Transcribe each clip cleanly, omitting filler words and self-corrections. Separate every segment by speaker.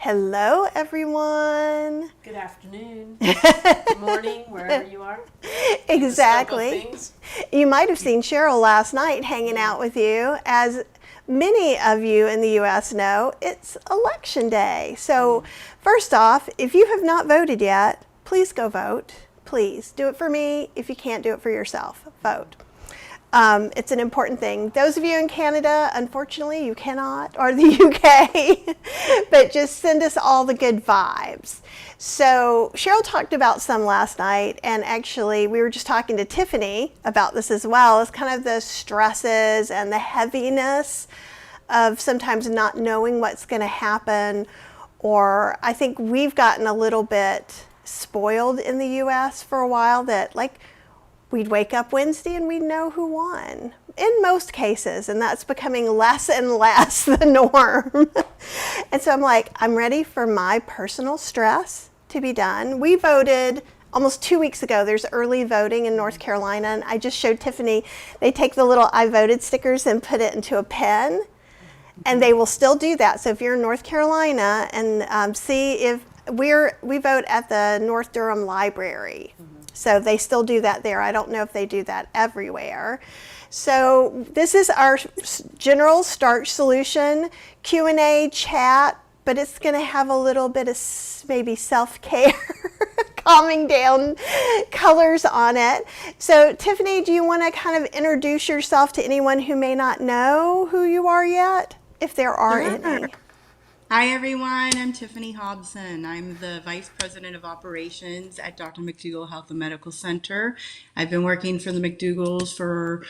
Speaker 1: Hello, everyone.
Speaker 2: Good afternoon. Good morning, wherever you are.
Speaker 1: Exactly. You might have seen Cheryl last night hanging out with you. As many of you in the U.S. know, it's election day. So first off, if you have not voted yet, please go vote. Please do it for me. If you can't do it for yourself, vote. It's an important thing. Those of you in Canada, unfortunately, you cannot, or the UK, but just send us all the good vibes. So Cheryl talked about some last night, and actually we were just talking to Tiffany about this as well, as kind of the stresses and the heaviness of sometimes not knowing what's going to happen, or I think we've gotten a little bit spoiled in the US for a while that we'd wake up Wednesday and we'd know who won in most cases, and that's becoming less and less the norm. And so I'm ready for my personal stress to be done. We voted almost 2 weeks ago. There's early voting in North Carolina, and I just showed Tiffany, they take the little I voted stickers and put it into a pen, and they will still do that. So if you're in North Carolina and see if we vote at the North Durham Library. So they still do that there. I don't know if they do that everywhere. So this is our general Starch solution, Q&A chat, but it's going to have a little bit of maybe self-care, calming down colors on it. So Tiffany, do you want to kind of introduce yourself to anyone who may not know who you are yet, if there are any?
Speaker 3: Hi everyone, I'm Tiffany Hobson. I'm the Vice President of Operations at Dr. McDougall Health and Medical Center. I've been working for the McDougalls for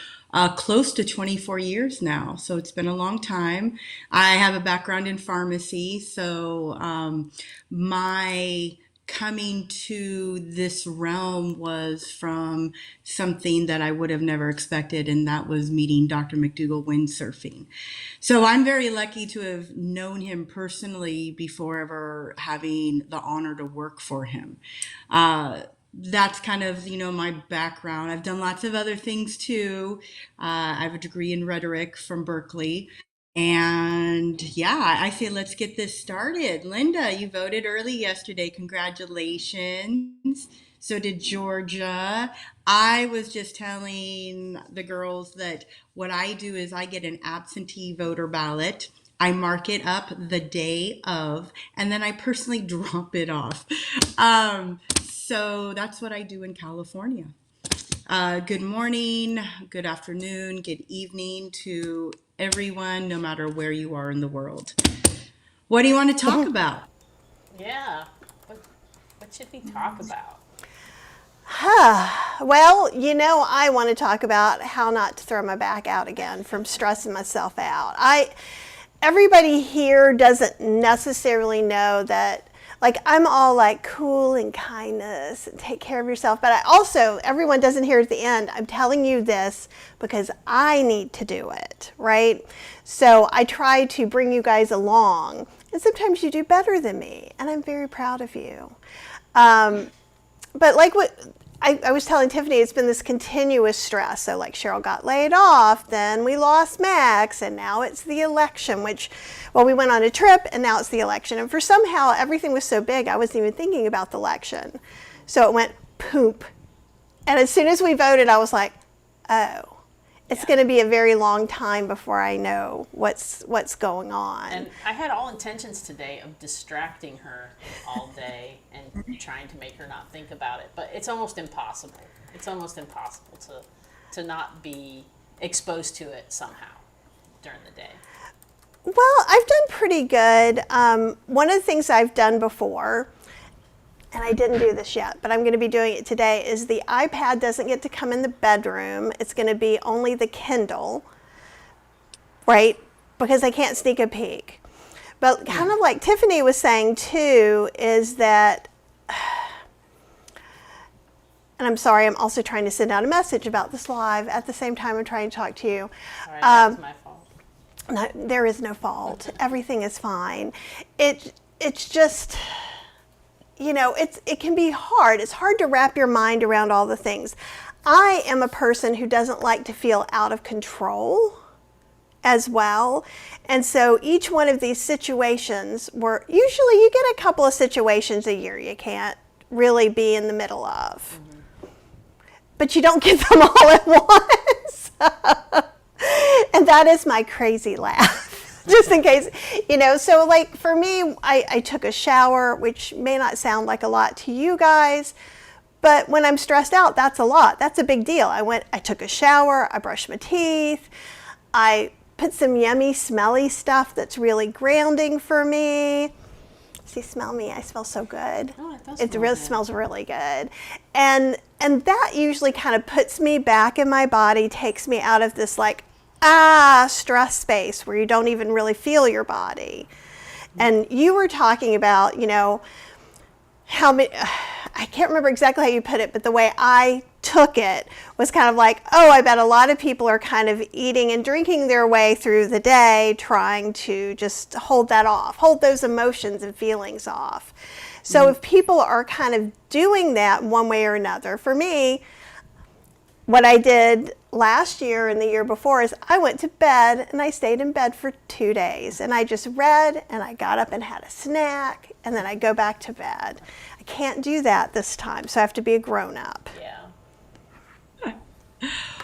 Speaker 3: close to 24 years now, so it's been a long time. I have a background in pharmacy, so my coming to this realm was from something that I would have never expected, and that was meeting Dr. McDougall windsurfing. So I'm very lucky to have known him personally before ever having the honor to work for him. That's kind of, my background. I've done lots of other things too. I have a degree in rhetoric from Berkeley. And yeah, I say let's get this started. Linda, you voted early yesterday. Congratulations. So did Georgia. I was just telling the girls that what I do is I get an absentee voter ballot. I mark it up the day of, and then I personally drop it off. So that's what I do in California. Good morning, good afternoon, good evening to everyone, no matter where you are in the world. What do you want to talk about?
Speaker 2: Yeah, what should we talk about?
Speaker 1: Well, I want to talk about how not to throw my back out again from stressing myself out. Everybody here doesn't necessarily know that, I'm all cool and kindness and take care of yourself, but everyone doesn't hear at the end, I'm telling you this because I need to do it, right? So I try to bring you guys along, and sometimes you do better than me, and I'm very proud of you. But what I was telling Tiffany, it's been this continuous stress. So Cheryl got laid off, then we lost Max, and now it's the election, we went on a trip and now it's the election. And for somehow everything was so big, I wasn't even thinking about the election. So it went poop. And as soon as we voted, I was like, oh, it's going to be a very long time before I know what's going on.
Speaker 2: And I had all intentions today of distracting her all day and trying to make her not think about it, but it's almost impossible. It's almost impossible to not be exposed to it somehow during the day.
Speaker 1: Well, I've done pretty good. One of the things I've done before, and I didn't do this yet, but I'm going to be doing it today, is the iPad doesn't get to come in the bedroom. It's going to be only the Kindle, right? Because I can't sneak a peek. But kind of like Tiffany was saying too, is that, and I'm sorry, I'm also trying to send out a message about this live at the same time I'm trying to talk to you.
Speaker 2: All right, that's my fault.
Speaker 1: No, there is no fault. Everything is fine. It's just, it can be hard. It's hard to wrap your mind around all the things. I am a person who doesn't like to feel out of control as well. And so each one of these situations were, usually you get a couple of situations a year you can't really be in the middle of. But you don't get them all at once. And that is my crazy laugh, just in case, so like for me, I took a shower, which may not sound like a lot to you guys, but when I'm stressed out, that's a lot. That's a big deal. I took a shower, I brushed my teeth, I put some yummy, smelly stuff that's really grounding for me. See, smell me. I smell so good.
Speaker 2: Oh, it does
Speaker 1: It
Speaker 2: smell
Speaker 1: really
Speaker 2: good.
Speaker 1: smells really good. And that usually kind of puts me back in my body, takes me out of this like, stress space where you don't even really feel your body. And you were talking about, how many, I can't remember exactly how you put it, but the way I took it was kind of like, I bet a lot of people are kind of eating and drinking their way through the day, trying to just hold that off, hold those emotions and feelings off. So if people are kind of doing that one way or another, for me, what I did last year and the year before is I went to bed and I stayed in bed for 2 days and I just read and I got up and had a snack and then I go back to bed. I can't do that this time, so I have to be a grown-up.
Speaker 2: Yeah.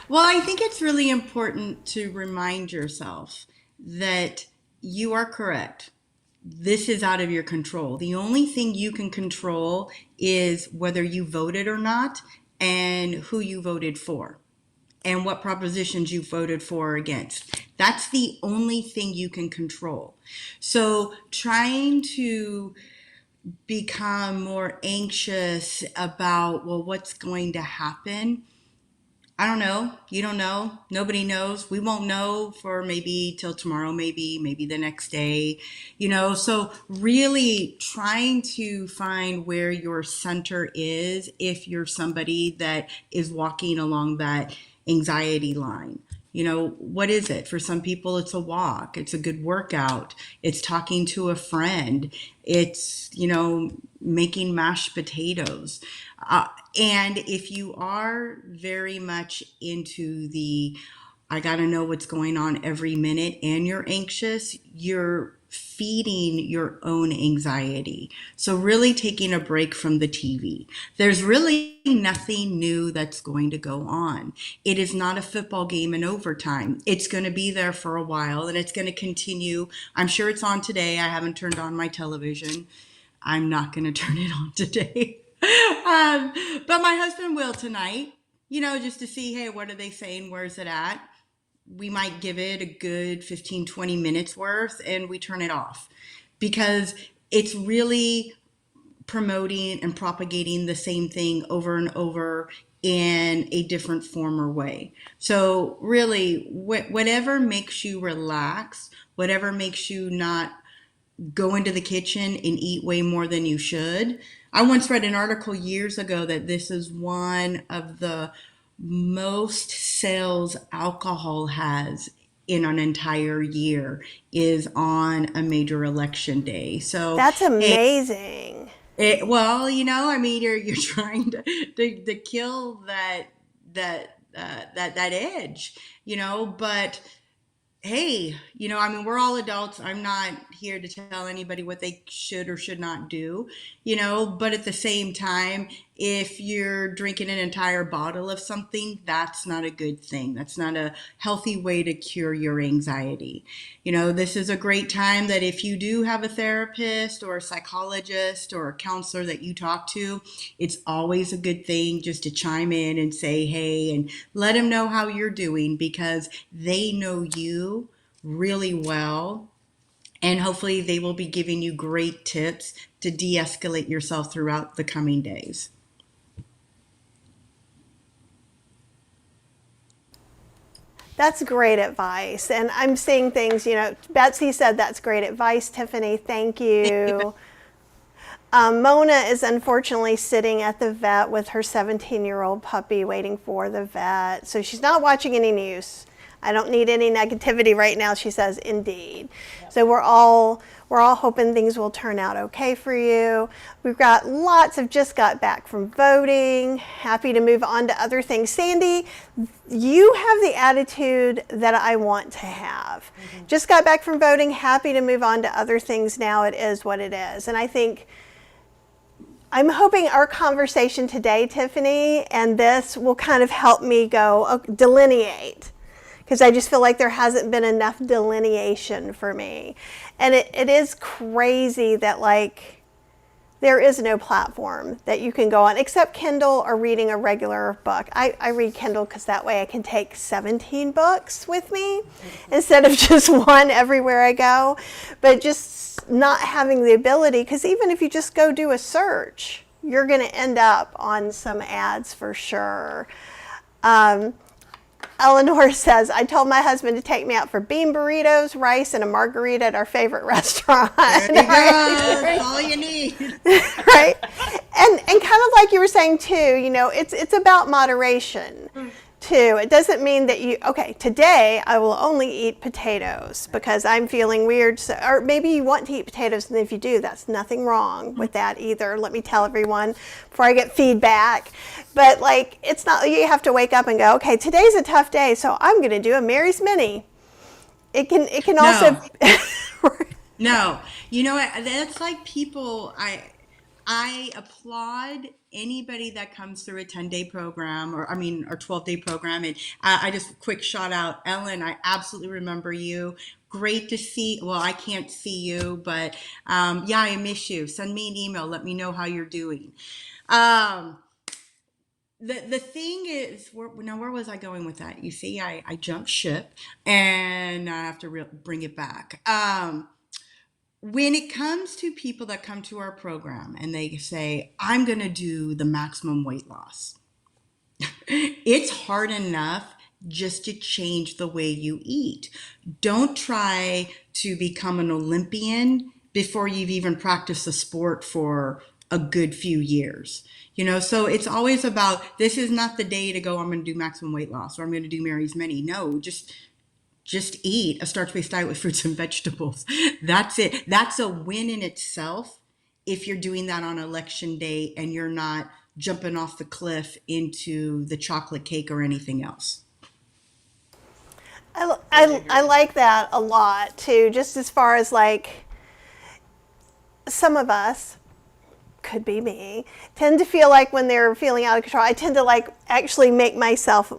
Speaker 3: Well, I think it's really important to remind yourself that you are correct. This is out of your control. The only thing you can control is whether you voted or not and who you voted for and what propositions you voted for or against. That's the only thing you can control. So trying to become more anxious about, what's going to happen? I don't know. You don't know. Nobody knows. We won't know for maybe till tomorrow, maybe the next day, so really trying to find where your center is if you're somebody that is walking along that anxiety line. What is it? For some people, it's a walk. It's a good workout. It's talking to a friend. It's, making mashed potatoes. And if you are very much into I got to know what's going on every minute and you're anxious, you're feeding your own anxiety. So really taking a break from the TV. There's really nothing new that's going to go on. It is not a football game in overtime. It's going to be there for a while and it's going to continue. I'm sure it's on today. I haven't turned on my television. I'm not going to turn it on today. But my husband will tonight, just to see, hey, what are they saying? Where's it at? We might give it a good 15, 20 minutes worth and we turn it off because it's really promoting and propagating the same thing over and over in a different form or way. So really, whatever makes you relax, whatever makes you not go into the kitchen and eat way more than you should. I once read an article years ago that this is one of the most sales alcohol has in an entire year is on a major election day. So
Speaker 1: That's amazing.
Speaker 3: you're trying to kill that edge, but hey, we're all adults. I'm not here to tell anybody what they should or should not do, but at the same time, if you're drinking an entire bottle of something, that's not a good thing. That's not a healthy way to cure your anxiety. This is a great time that if you do have a therapist or a psychologist or a counselor that you talk to, it's always a good thing just to chime in and say, hey, and let them know how you're doing because they know you really well. And hopefully they will be giving you great tips to de-escalate yourself throughout the coming days.
Speaker 1: That's great advice. And I'm seeing things, Betsy said that's great advice, Tiffany. Thank you. Mona is unfortunately sitting at the vet with her 17-year-old puppy waiting for the vet. So she's not watching any news. I don't need any negativity right now, she says. Indeed. Yep. So we're all hoping things will turn out okay for you. We've got lots of just got back from voting, happy to move on to other things. Sandy, you have the attitude that I want to have. Mm-hmm. Just got back from voting, happy to move on to other things now. It is what it is. And I think, I'm hoping our conversation today, Tiffany, and this will kind of help me delineate, because I just feel like there hasn't been enough delineation for me. And it is crazy that, like, there is no platform that you can go on except Kindle or reading a regular book. I read Kindle because that way I can take 17 books with me instead of just one everywhere I go. But just not having the ability, because even if you just go do a search, you're going to end up on some ads for sure. Eleanor says, I told my husband to take me out for bean burritos, rice, and a margarita at our favorite restaurant.
Speaker 3: There you go. That's all you need.
Speaker 1: Right? And kind of like you were saying too, it's about moderation too. It doesn't mean that today I will only eat potatoes because I'm feeling weird. So, or maybe you want to eat potatoes, and if you do, that's nothing wrong with that either. Let me tell everyone before I get feedback. But like, it's not, you have to wake up and go, okay, today's a tough day, so I'm going to do a Mary's Mini. It can also.
Speaker 3: No, that's like people, I applaud anybody that comes through a 10-day program or 12-day program. And I just quick shout out, Ellen, I absolutely remember you. Great to see. Well, I can't see you, but I miss you. Send me an email. Let me know how you're doing. The thing is, where was I going with that? You see, I jumped ship and I have to bring it back. When it comes to people that come to our program and they say, I'm going to do the maximum weight loss, it's hard enough just to change the way you eat. Don't try to become an Olympian before you've even practiced the sport for a good few years. So it's always about, this is not the day to go, I'm going to do maximum weight loss or I'm going to do Mary's Mini. No, just eat a starch-based diet with fruits and vegetables. That's it. That's a win in itself if you're doing that on election day and you're not jumping off the cliff into the chocolate cake or anything else.
Speaker 1: I like that a lot too, just as far as like, some of us, could be me, tend to feel like when they're feeling out of control, I tend to like actually make myself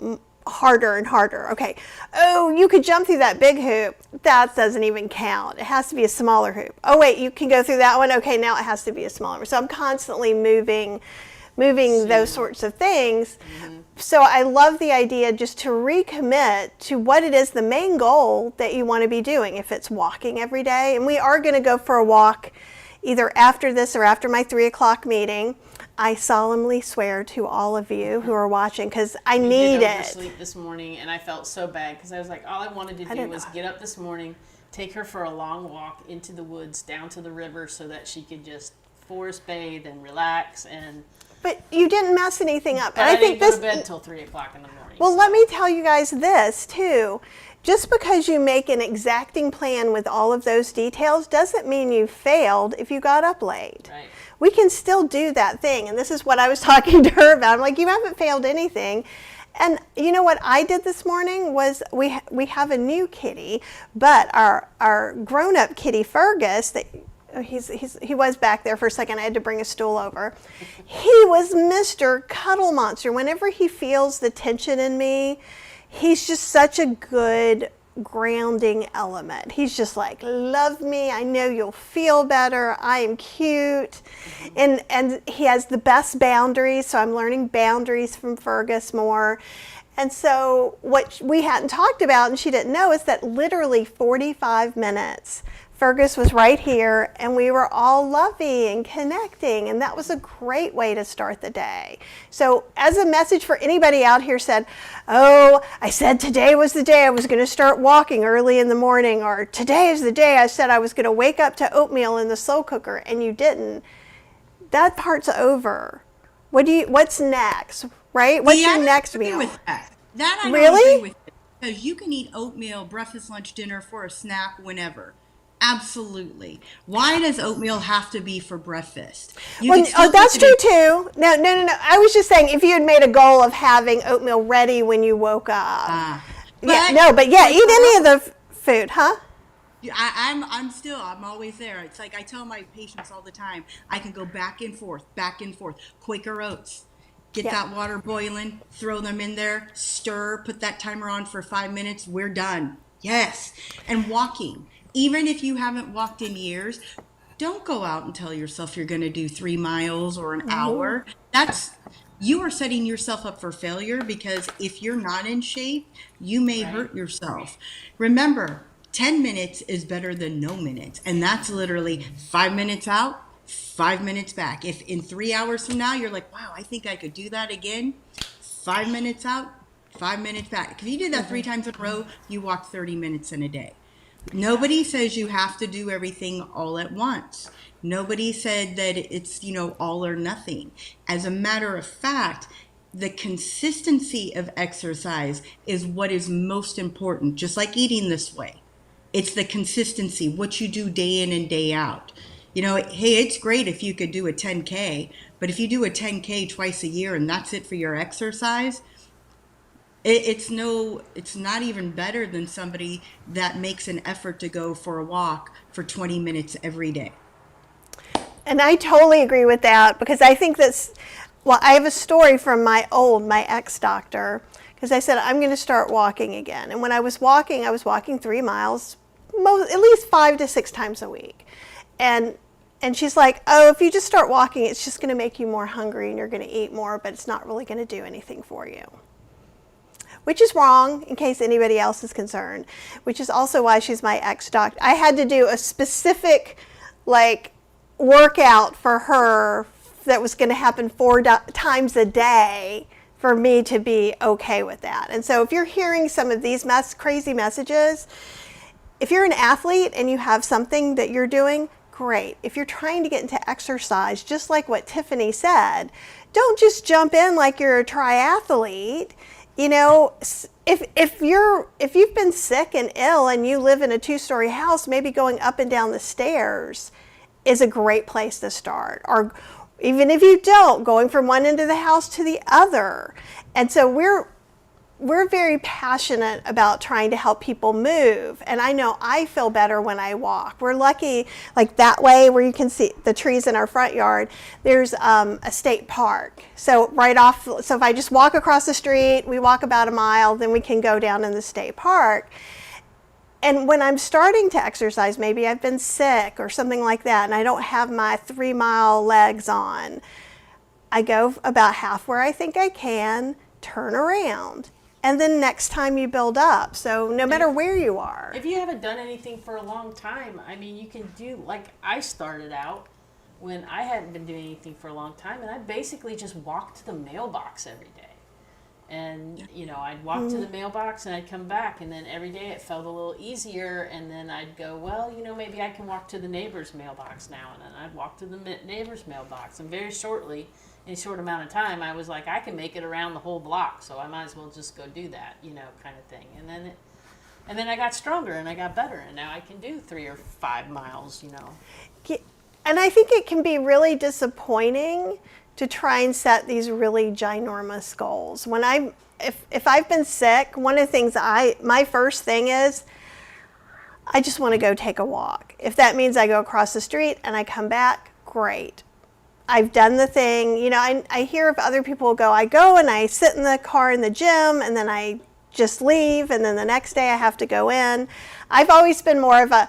Speaker 1: harder and harder. Okay. Oh, you could jump through that big hoop. That doesn't even count. It has to be a smaller hoop. Oh wait, you can go through that one. Okay, now it has to be a smaller one. So I'm constantly moving those sorts of things. Mm-hmm. So I love the idea just to recommit to what it is, the main goal that you want to be doing. If it's walking every day, and we are going to go for a walk either after this or after my 3:00 meeting. I solemnly swear to all of you who are watching, because I need it.
Speaker 2: Sleep this morning, and I felt so bad because I was like, all I wanted to do was get up this morning, take her for a long walk into the woods, down to the river, so that she could just forest bathe and relax.
Speaker 1: But you didn't mess anything up.
Speaker 2: But I didn't go to bed until 3:00 in the morning.
Speaker 1: Well, let me tell you guys this too. Just because you make an exacting plan with all of those details doesn't mean you failed if you got up late.
Speaker 2: Right.
Speaker 1: We can still do that thing. And this is what I was talking to her about. I'm like, you haven't failed anything. And you know what I did this morning was we have a new kitty, but our grown-up kitty Fergus, he was back there for a second. I had to bring a stool over. He was Mr. Cuddle Monster. Whenever he feels the tension in me, he's just such a good grounding element. He's just like, love me, I know you'll feel better, I am cute. And he has the best boundaries, so I'm learning boundaries from Fergus more. And so what we hadn't talked about, and she didn't know, is that literally 45 minutes Fergus was right here, and we were all lovey and connecting, and that was a great way to start the day. So as a message for anybody out here said, oh, I said today was the day I was going to start walking early in the morning, or today is the day I said I was going to wake up to oatmeal in the slow cooker, and you didn't. That part's over. What's next, right? What's your next meal?
Speaker 3: With that I
Speaker 1: really?
Speaker 3: agree with it. Because you can eat oatmeal, breakfast, lunch, dinner for a snack whenever. Absolutely. Why does oatmeal have to be for breakfast? You
Speaker 1: Well,
Speaker 3: could still take
Speaker 1: that's
Speaker 3: it
Speaker 1: true
Speaker 3: in.
Speaker 1: too. No, no, no, no. I was just saying if you had made a goal of having oatmeal ready when you woke up.
Speaker 3: Ah,
Speaker 1: Yeah,
Speaker 3: but
Speaker 1: no, but yeah, eat
Speaker 3: 24
Speaker 1: any of the
Speaker 3: hours.
Speaker 1: food, huh?
Speaker 3: Yeah, I'm always there. It's like I tell my patients all the time, I can go back and forth. Quaker oats. Get
Speaker 1: Yeah.
Speaker 3: that water boiling, throw them in there, stir, put that timer on for 5 minutes, we're done. Yes. And walking. Even if you haven't walked in years, don't go out and tell yourself you're going to do 3 miles or an hour. That's you are setting yourself up for failure because if you're not in shape, you may
Speaker 2: Right.
Speaker 3: hurt yourself. Remember, 10 minutes is better than no minutes. And that's literally 5 minutes out, 5 minutes back. If in 3 hours from now you're like, wow, I think I could do that again, 5 minutes out, 5 minutes back. If you do that 3 times in a row, you walk 30 minutes in a day. Nobody says you have to do everything all at once. Nobody said that it's, all or nothing. As a matter of fact, the consistency of exercise is what is most important, just like eating this way. It's the consistency, what you do day in and day out. Hey, it's great if you could do a 10K, but if you do a 10K twice a year and that's it for your exercise, it's not even better than somebody that makes an effort to go for a walk for 20 minutes every day.
Speaker 1: And I totally agree with that because I think that's, well, I have a story from my ex-doctor, because I said, I'm going to start walking again. And when I was walking 3 miles, at least 5 to 6 times a week. And she's like, oh, if you just start walking, it's just going to make you more hungry and you're going to eat more, but it's not really going to do anything for you. Which is wrong, in case anybody else is concerned, which is also why she's my ex-doctor. I had to do a specific, workout for her that was going to happen 4 times a day for me to be okay with that. And so if you're hearing some of these crazy messages, if you're an athlete and you have something that you're doing, great. If you're trying to get into exercise, just like what Tiffany said, don't just jump in like you're a triathlete. If you've been sick and ill and you live in a 2-story house, maybe going up and down the stairs is a great place to start. Or even if you don't, going from one end of the house to the other. And so we're very passionate about trying to help people move. And I know I feel better when I walk. We're lucky, like that way where you can see the trees in our front yard, there's a state park. So if I just walk across the street, we walk about a mile, then we can go down in the state park. And when I'm starting to exercise, maybe I've been sick or something like that, and I don't have my 3-mile legs on, I go about half where I think I can, turn around. And then next time you build up. So no matter where you are.
Speaker 2: If you haven't done anything for a long time, I mean, you can do, like I started out when I hadn't been doing anything for a long time, and I basically just walked to the mailbox every day. And, I'd walk to the mailbox and I'd come back, and then every day it felt a little easier, and then I'd go, well, maybe I can walk to the neighbor's mailbox now, and then I'd walk to the neighbor's mailbox, and very shortly, in a short amount of time, I was like, I can make it around the whole block, so I might as well just go do that, kind of thing. And then I got stronger and I got better, and now I can do 3 or 5 miles.
Speaker 1: And I think it can be really disappointing to try and set these really ginormous goals. If I've been sick, one of the things my first thing is, I just want to go take a walk. If that means I go across the street and I come back, great. I've done the thing. I hear of other people I go and I sit in the car in the gym and then I just leave, and then the next day I have to go in. I've always been more of a,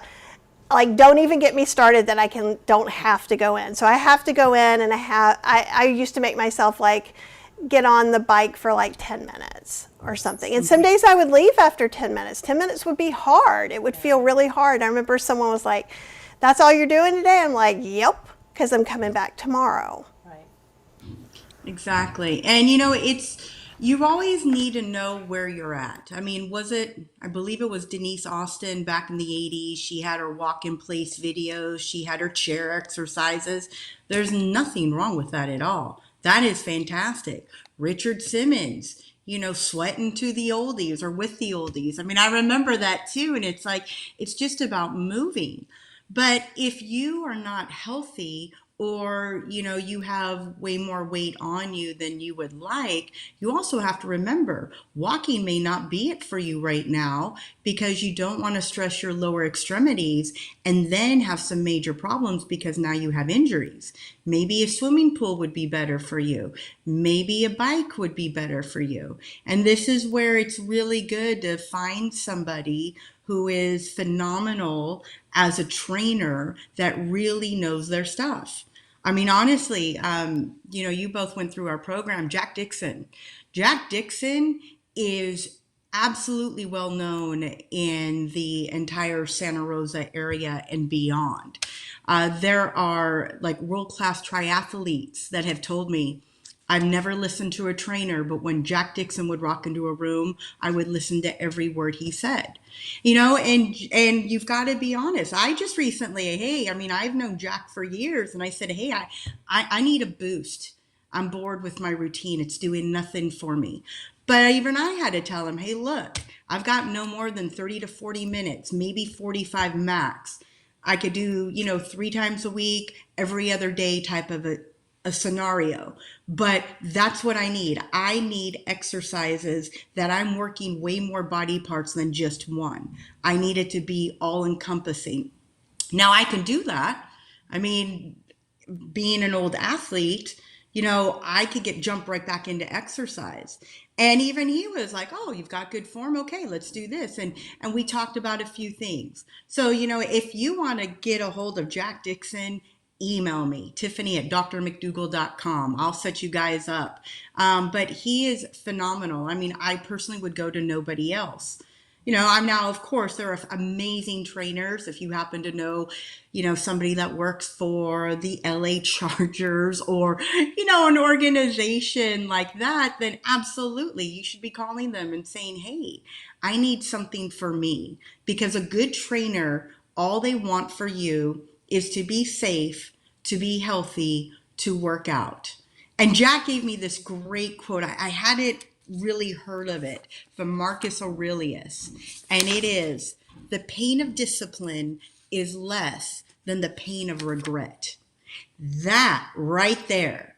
Speaker 1: don't even get me started that don't have to go in. So I have to go in, and I used to make myself get on the bike for 10 minutes or something. And some days I would leave after 10 minutes. 10 minutes would be hard. It would feel really hard. I remember someone was like, that's all you're doing today? I'm like, yep, because I'm coming back tomorrow.
Speaker 2: Right.
Speaker 3: Exactly. And you always need to know where you're at. I mean, I believe it was Denise Austin back in the 80s. She had her walk in place videos. She had her chair exercises. There's nothing wrong with that at all. That is fantastic. Richard Simmons, sweating to the oldies or with the oldies. I mean, I remember that too. And it's like, it's just about moving. But if you are not healthy, or you have way more weight on you than you would like, you also have to remember walking may not be it for you right now, because you don't want to stress your lower extremities and then have some major problems because now you have injuries. Maybe a swimming pool would be better for you. Maybe a bike would be better for you. And this is where it's really good to find somebody who is phenomenal as a trainer that really knows their stuff. I mean, honestly, you both went through our program. Jack Dixon. Jack Dixon is absolutely well known in the entire Santa Rosa area and beyond. There are like world-class triathletes that have told me, I've never listened to a trainer, but when Jack Dixon would walk into a room, I would listen to every word he said. And you've got to be honest. I just recently, I've known Jack for years, and I said, hey, I need a boost. I'm bored with my routine. It's doing nothing for me. But even I had to tell him, hey, look, I've got no more than 30 to 40 minutes, maybe 45 max. I could do, 3 times a week, every other day type of a scenario. But that's what I need. I need exercises that I'm working way more body parts than just one. I need it to be all encompassing. Now I can do that. I mean, being an old athlete, I could jump right back into exercise. And even he was like, oh, you've got good form. Okay, let's do this. And we talked about a few things. So, if you want to get a hold of Jack Dixon, email me, Tiffany at drmcdougall.com. I'll set you guys up. But he is phenomenal. I mean, I personally would go to nobody else. I'm now, of course, there are amazing trainers. If you happen to know, somebody that works for the LA Chargers or, an organization like that, then absolutely you should be calling them and saying, hey, I need something for me. Because a good trainer, all they want for you is to be safe, to be healthy, to work out. And Jack gave me this great quote. I hadn't really heard of it, from Marcus Aurelius. And it is, the pain of discipline is less than the pain of regret. That right there,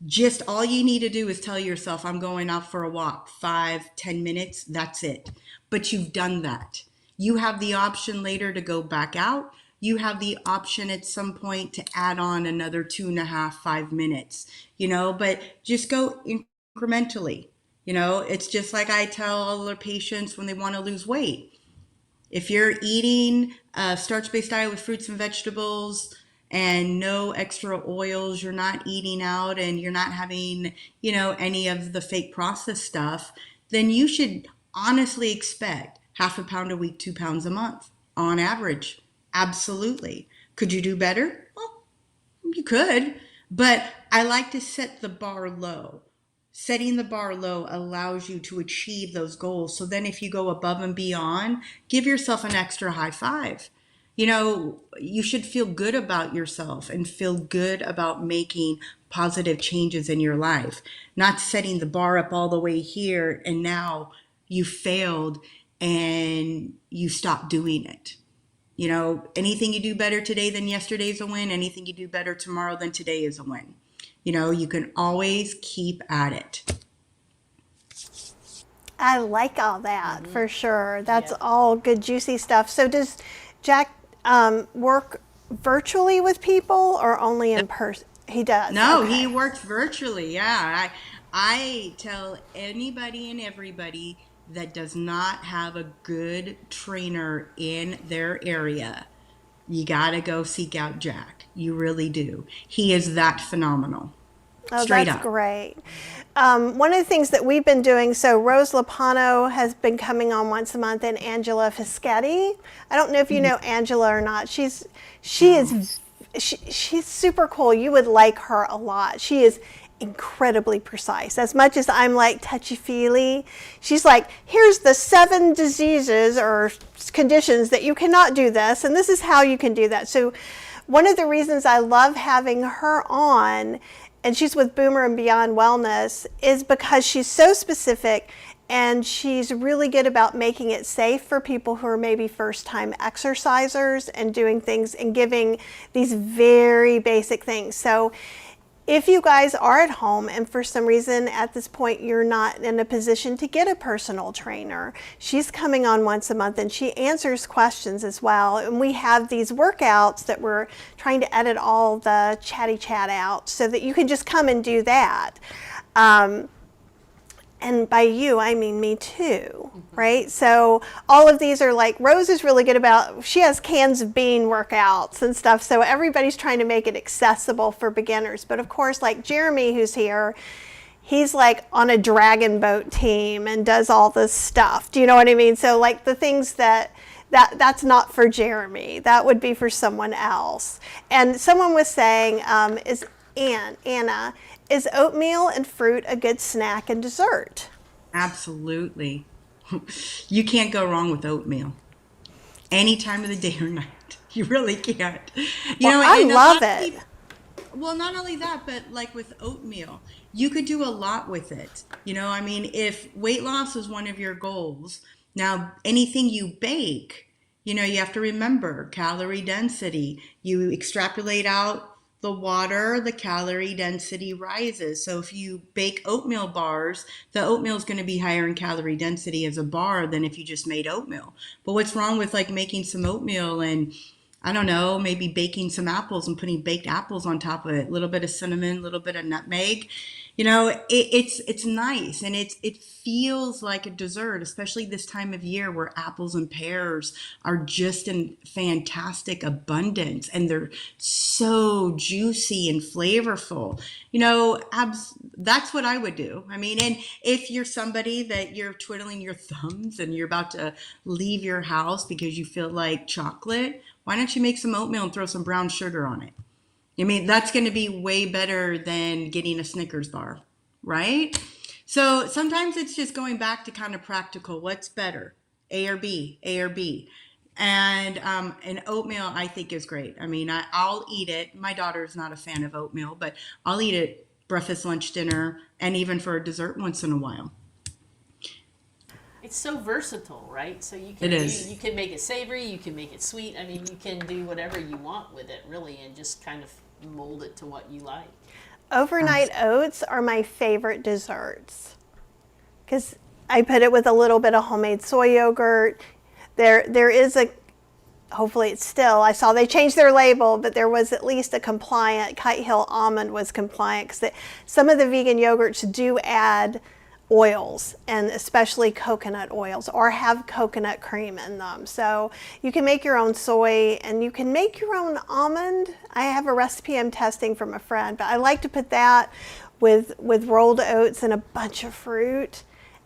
Speaker 3: just all you need to do is tell yourself, I'm going out for a walk, 5-10 minutes, that's it. But you've done that. You have the option later to go back out. You have the option at some point to add on another 2.5-5 minutes, but just go incrementally. It's just like I tell all our patients when they want to lose weight. If you're eating a starch-based diet with fruits and vegetables and no extra oils, you're not eating out and you're not having, any of the fake processed stuff, then you should honestly expect 0.5 pound a week, 2 pounds a month on average. Absolutely. Could you do better? Well, you could, but I like to set the bar low. Setting the bar low allows you to achieve those goals. So then if you go above and beyond, give yourself an extra high five. You should feel good about yourself and feel good about making positive changes in your life, not setting the bar up all the way here and now you failed and you stopped doing it. Anything you do better today than yesterday is a win. Anything you do better tomorrow than today is a win. You can always keep at it.
Speaker 1: I like all that for sure. That's all good, juicy stuff. So does Jack work virtually with people or only in person? He does.
Speaker 3: No,
Speaker 1: okay.
Speaker 3: He works virtually. Yeah. I tell anybody and everybody that does not have a good trainer in their area, you got to go seek out Jack. You really do. He is that phenomenal.
Speaker 1: Oh,
Speaker 3: Straight
Speaker 1: that's
Speaker 3: up.
Speaker 1: great. One of the things that we've been doing, so Rose Lopano has been coming on once a month, and Angela Fischetti. I don't know if you know Angela or not. She's super cool. You would like her a lot. She is incredibly precise. As much as I'm like touchy-feely, she's like, here's the 7 diseases or conditions that you cannot do this, and this is how you can do that. So one of the reasons I love having her on and she's with Boomer and Beyond Wellness, is because she's so specific and she's really good about making it safe for people who are maybe first-time exercisers and doing things and giving these very basic things. So if you guys are at home and for some reason at this point you're not in a position to get a personal trainer, she's coming on once a month and she answers questions as well. And we have these workouts that we're trying to edit all the chatty chat out so that you can just come and do that. And by you, I mean me too, right? So all of these are like, Rose is really good about, she has cans of bean workouts and stuff. So everybody's trying to make it accessible for beginners. But of course, like Jeremy, who's here, he's like on a dragon boat team and does all this stuff. Do you know what I mean? So like the things that's not for Jeremy. That would be for someone else. And someone was saying, Anna, is oatmeal and fruit a good snack and dessert?
Speaker 3: Absolutely. You can't go wrong with oatmeal. Any time of the day or night. You really can't.
Speaker 1: I love it.
Speaker 3: Well, not only that, but like with oatmeal, you could do a lot with it. If weight loss is one of your goals, now anything you bake, you have to remember calorie density. You extrapolate out the water, the calorie density rises. So if you bake oatmeal bars, the oatmeal is going to be higher in calorie density as a bar than if you just made oatmeal. But what's wrong with like making some oatmeal and I don't know, maybe baking some apples and putting baked apples on top of it, a little bit of cinnamon, a little bit of nutmeg. It's nice and it feels like a dessert, especially this time of year where apples and pears are just in fantastic abundance and they're so juicy and flavorful. That's what I would do. And if you're somebody that you're twiddling your thumbs and you're about to leave your house because you feel like chocolate, why don't you make some oatmeal and throw some brown sugar on it? That's going to be way better than getting a Snickers bar, right? So sometimes it's just going back to kind of practical. What's better, A or B, A or B? And oatmeal, I think, is great. I'll eat it. My daughter's not a fan of oatmeal, but I'll eat it breakfast, lunch, dinner, and even for a dessert once in a while.
Speaker 2: It's so versatile, right? So you can make it savory, you can make it sweet. You can do whatever you want with it, really, and just kind of mold it to what you like.
Speaker 1: Overnight oats are my favorite desserts because I put it with a little bit of homemade soy yogurt. There is hopefully it's still, I saw they changed their label, but there was at least a compliant, Kite Hill Almond was compliant because some of the vegan yogurts do add oils and especially coconut oils or have coconut cream in them. So you can make your own soy and you can make your own almond. I have a recipe I'm testing from a friend, but I like to put that with rolled oats and a bunch of fruit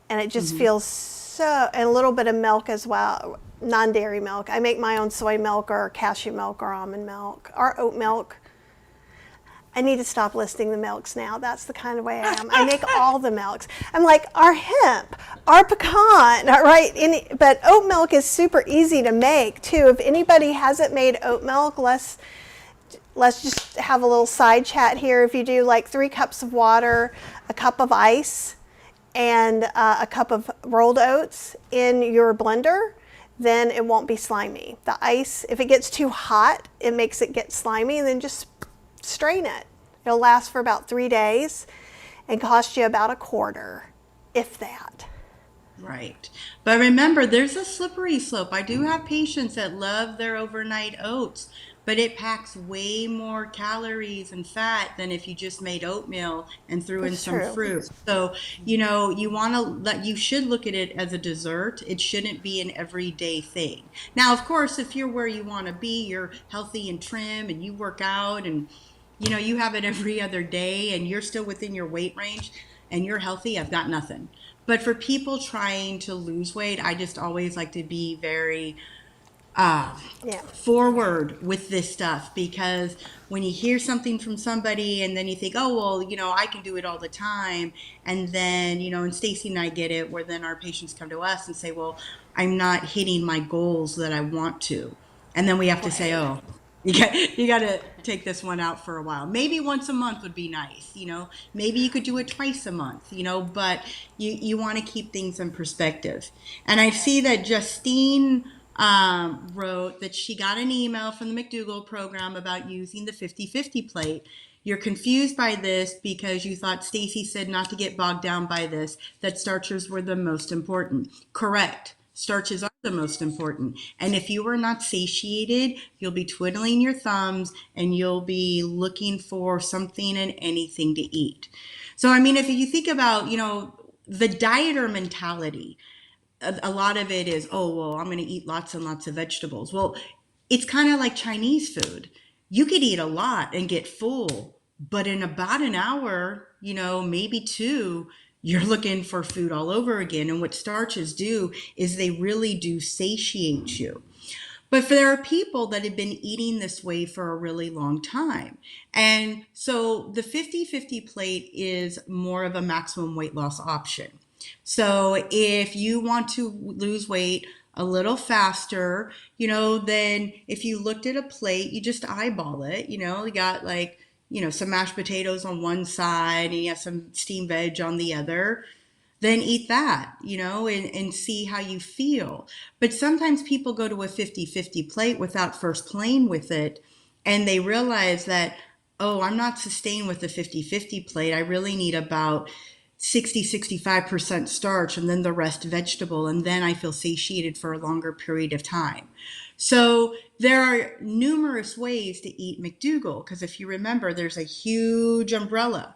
Speaker 1: and it just feels so, and a little bit of milk as well, non-dairy milk. I make my own soy milk or cashew milk or almond milk or oat milk. I need to stop listing the milks now. That's the kind of way I am. I make all the milks. I'm like, our hemp, our pecan, right? But oat milk is super easy to make too. If anybody hasn't made oat milk, let's just have a little side chat here. If you do like 3 cups of water, a cup of ice, and a cup of rolled oats in your blender, then it won't be slimy. The ice, if it gets too hot, it makes it get slimy, and then just strain it. It'll last for about 3 days and cost you about $0.25, if that.
Speaker 3: Right. But remember, there's a slippery slope. I do have patients that love their overnight oats, but it packs way more calories and fat than if you just made oatmeal and threw in some fruit. So, you should look at it as a dessert. It shouldn't be an everyday thing. Now, of course, if you're where you want to be, you're healthy and trim and you work out and, you have it every other day and you're still within your weight range and you're healthy, I've got nothing. But for people trying to lose weight, I just always like to be very forward with this stuff, because when you hear something from somebody and then you think, oh, well, I can do it all the time. And then, and Stacy and I get it, where then our patients come to us and say, well, I'm not hitting my goals that I want to. And then we have to say, oh, You got to take this one out for a while. Maybe once a month would be nice, you know. Maybe you could do it twice a month, you know, but you want to keep things in perspective. And I see that Justine wrote that she got an email from the McDougall program about using the 50-50 plate. You're confused by this because you thought Stacy said not to get bogged down by this, that starches were the most important. Correct. Starches are the most important. And if you are not satiated, you'll be twiddling your thumbs and you'll be looking for something and anything to eat. So, I mean, if you think about, you know, the dieter mentality, a lot of it is, oh, well, I'm going to eat lots and lots of vegetables. Well, it's kind of like Chinese food. You could eat a lot and get full, but in about an hour, you know, maybe two, you're looking for food all over again. And what starches do is they really do satiate you. But there are people that have been eating this way for a really long time. And so the 50-50 plate is more of a maximum weight loss option. So if you want to lose weight a little faster, you know, then if you looked at a plate, you just eyeball it, you know, you got like, you know, some mashed potatoes on one side and you have some steamed veg on the other, then eat that, you know, and see how you feel. But sometimes people go to a 50-50 plate without first playing with it, and they realize that, oh, I'm not sustained with the 50-50 plate. I really need about 60-65% starch and then the rest vegetable, and then I feel satiated for a longer period of time. So there are numerous ways to eat McDougall, because if you remember, there's a huge umbrella.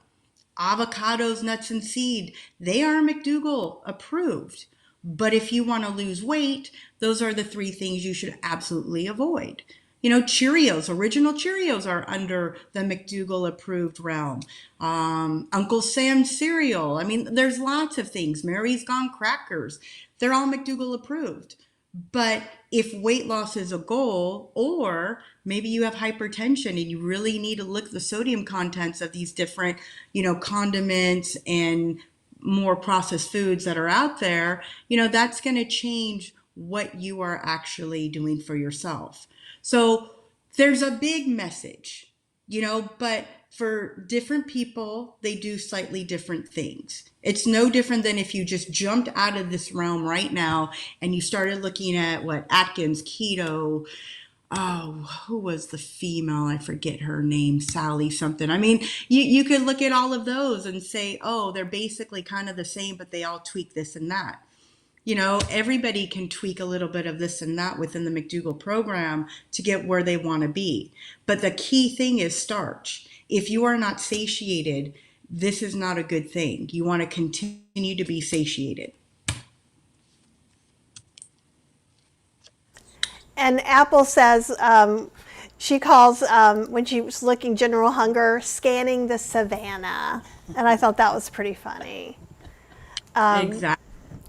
Speaker 3: Avocados, nuts, and seed, they are McDougall approved. But if you want to lose weight, those are the three things you should absolutely avoid. You know, Cheerios, original Cheerios are under the McDougall approved realm. Uncle Sam's cereal. I mean, there's lots of things. Mary's Gone crackers. They're all McDougall approved. But if weight loss is a goal, or maybe you have hypertension and you really need to look at the sodium contents of these different, you know, condiments and more processed foods that are out there, you know, that's going to change what you are actually doing for yourself. So there's a big message, you know, but for different people, they do slightly different things. It's no different than if you just jumped out of this realm right now and you started looking at what Atkins, keto, oh, who was the female? I forget her name, Sally something. I mean, you could look at all of those and say, oh, they're basically kind of the same, but they all tweak this and that. You know, everybody can tweak a little bit of this and that within the McDougall program to get where they want to be. But the key thing is starch. If you are not satiated, this is not a good thing. You want to continue to be satiated.
Speaker 1: And Apple says she calls, when she was looking general hunger, scanning the savannah. And I thought that was pretty funny.
Speaker 3: Exactly.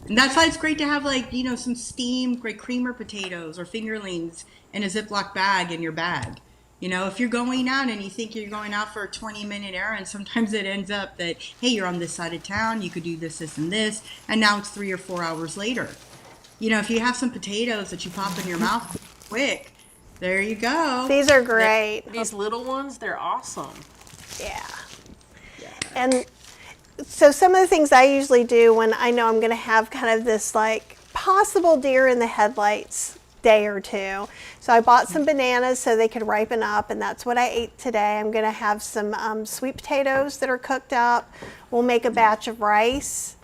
Speaker 3: And that's why it's great to have, like, you know, some steamed great creamer potatoes or fingerlings in a Ziploc bag in your bag. You know, if you're going out and you think you're going out for a 20-minute errand, sometimes it ends up that, hey, you're on this side of town, you could do this, this, and this, and now it's 3 or 4 hours later. You know, if you have some potatoes that you pop in your mouth quick, there you go.
Speaker 1: These are great.
Speaker 2: These little ones, they're awesome.
Speaker 1: Yeah. And so some of the things I usually do when I know I'm going to have kind of this like possible deer in the headlights day or two. So I bought some bananas so they could ripen up, and that's what I ate today. I'm going to have some sweet potatoes that are cooked up. We'll make a batch of rice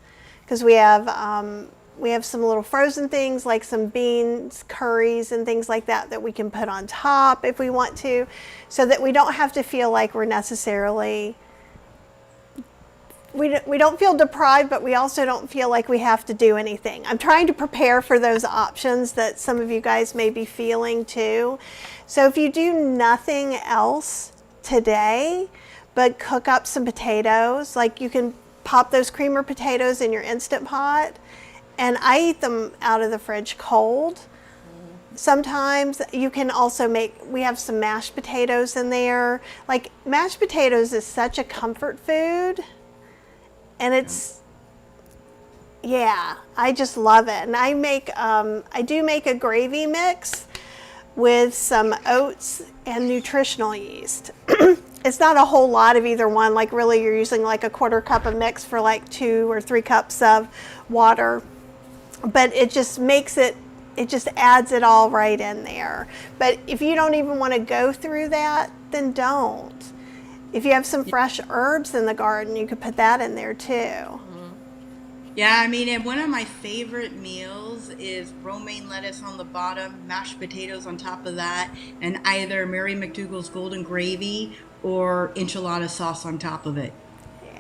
Speaker 1: because we have some little frozen things like some beans, curries, and things like that that we can put on top if we want to, so that we don't have to feel like we're necessarily, we don't feel deprived, but we also don't feel like we have to do anything. I'm trying to prepare for those options that some of you guys may be feeling too. So if you do nothing else today but cook up some potatoes, like you can pop those creamer potatoes in your Instant Pot, and I eat them out of the fridge cold. Sometimes you can also we have some mashed potatoes in there. Like, mashed potatoes is such a comfort food, and it's, yeah, I just love it. And I do make a gravy mix, with some oats and nutritional yeast. It's not a whole lot of either one, like really you're using like a quarter cup of mix for like 2 or 3 cups of water, but it just makes it, it just adds it all right in there. But if you don't even want to go through that, then don't. If you have some fresh herbs in the garden, you could put that in there too.
Speaker 3: Yeah, I mean, and one of my favorite meals is romaine lettuce on the bottom, mashed potatoes on top of that, and either Mary McDougall's golden gravy or enchilada sauce on top of it.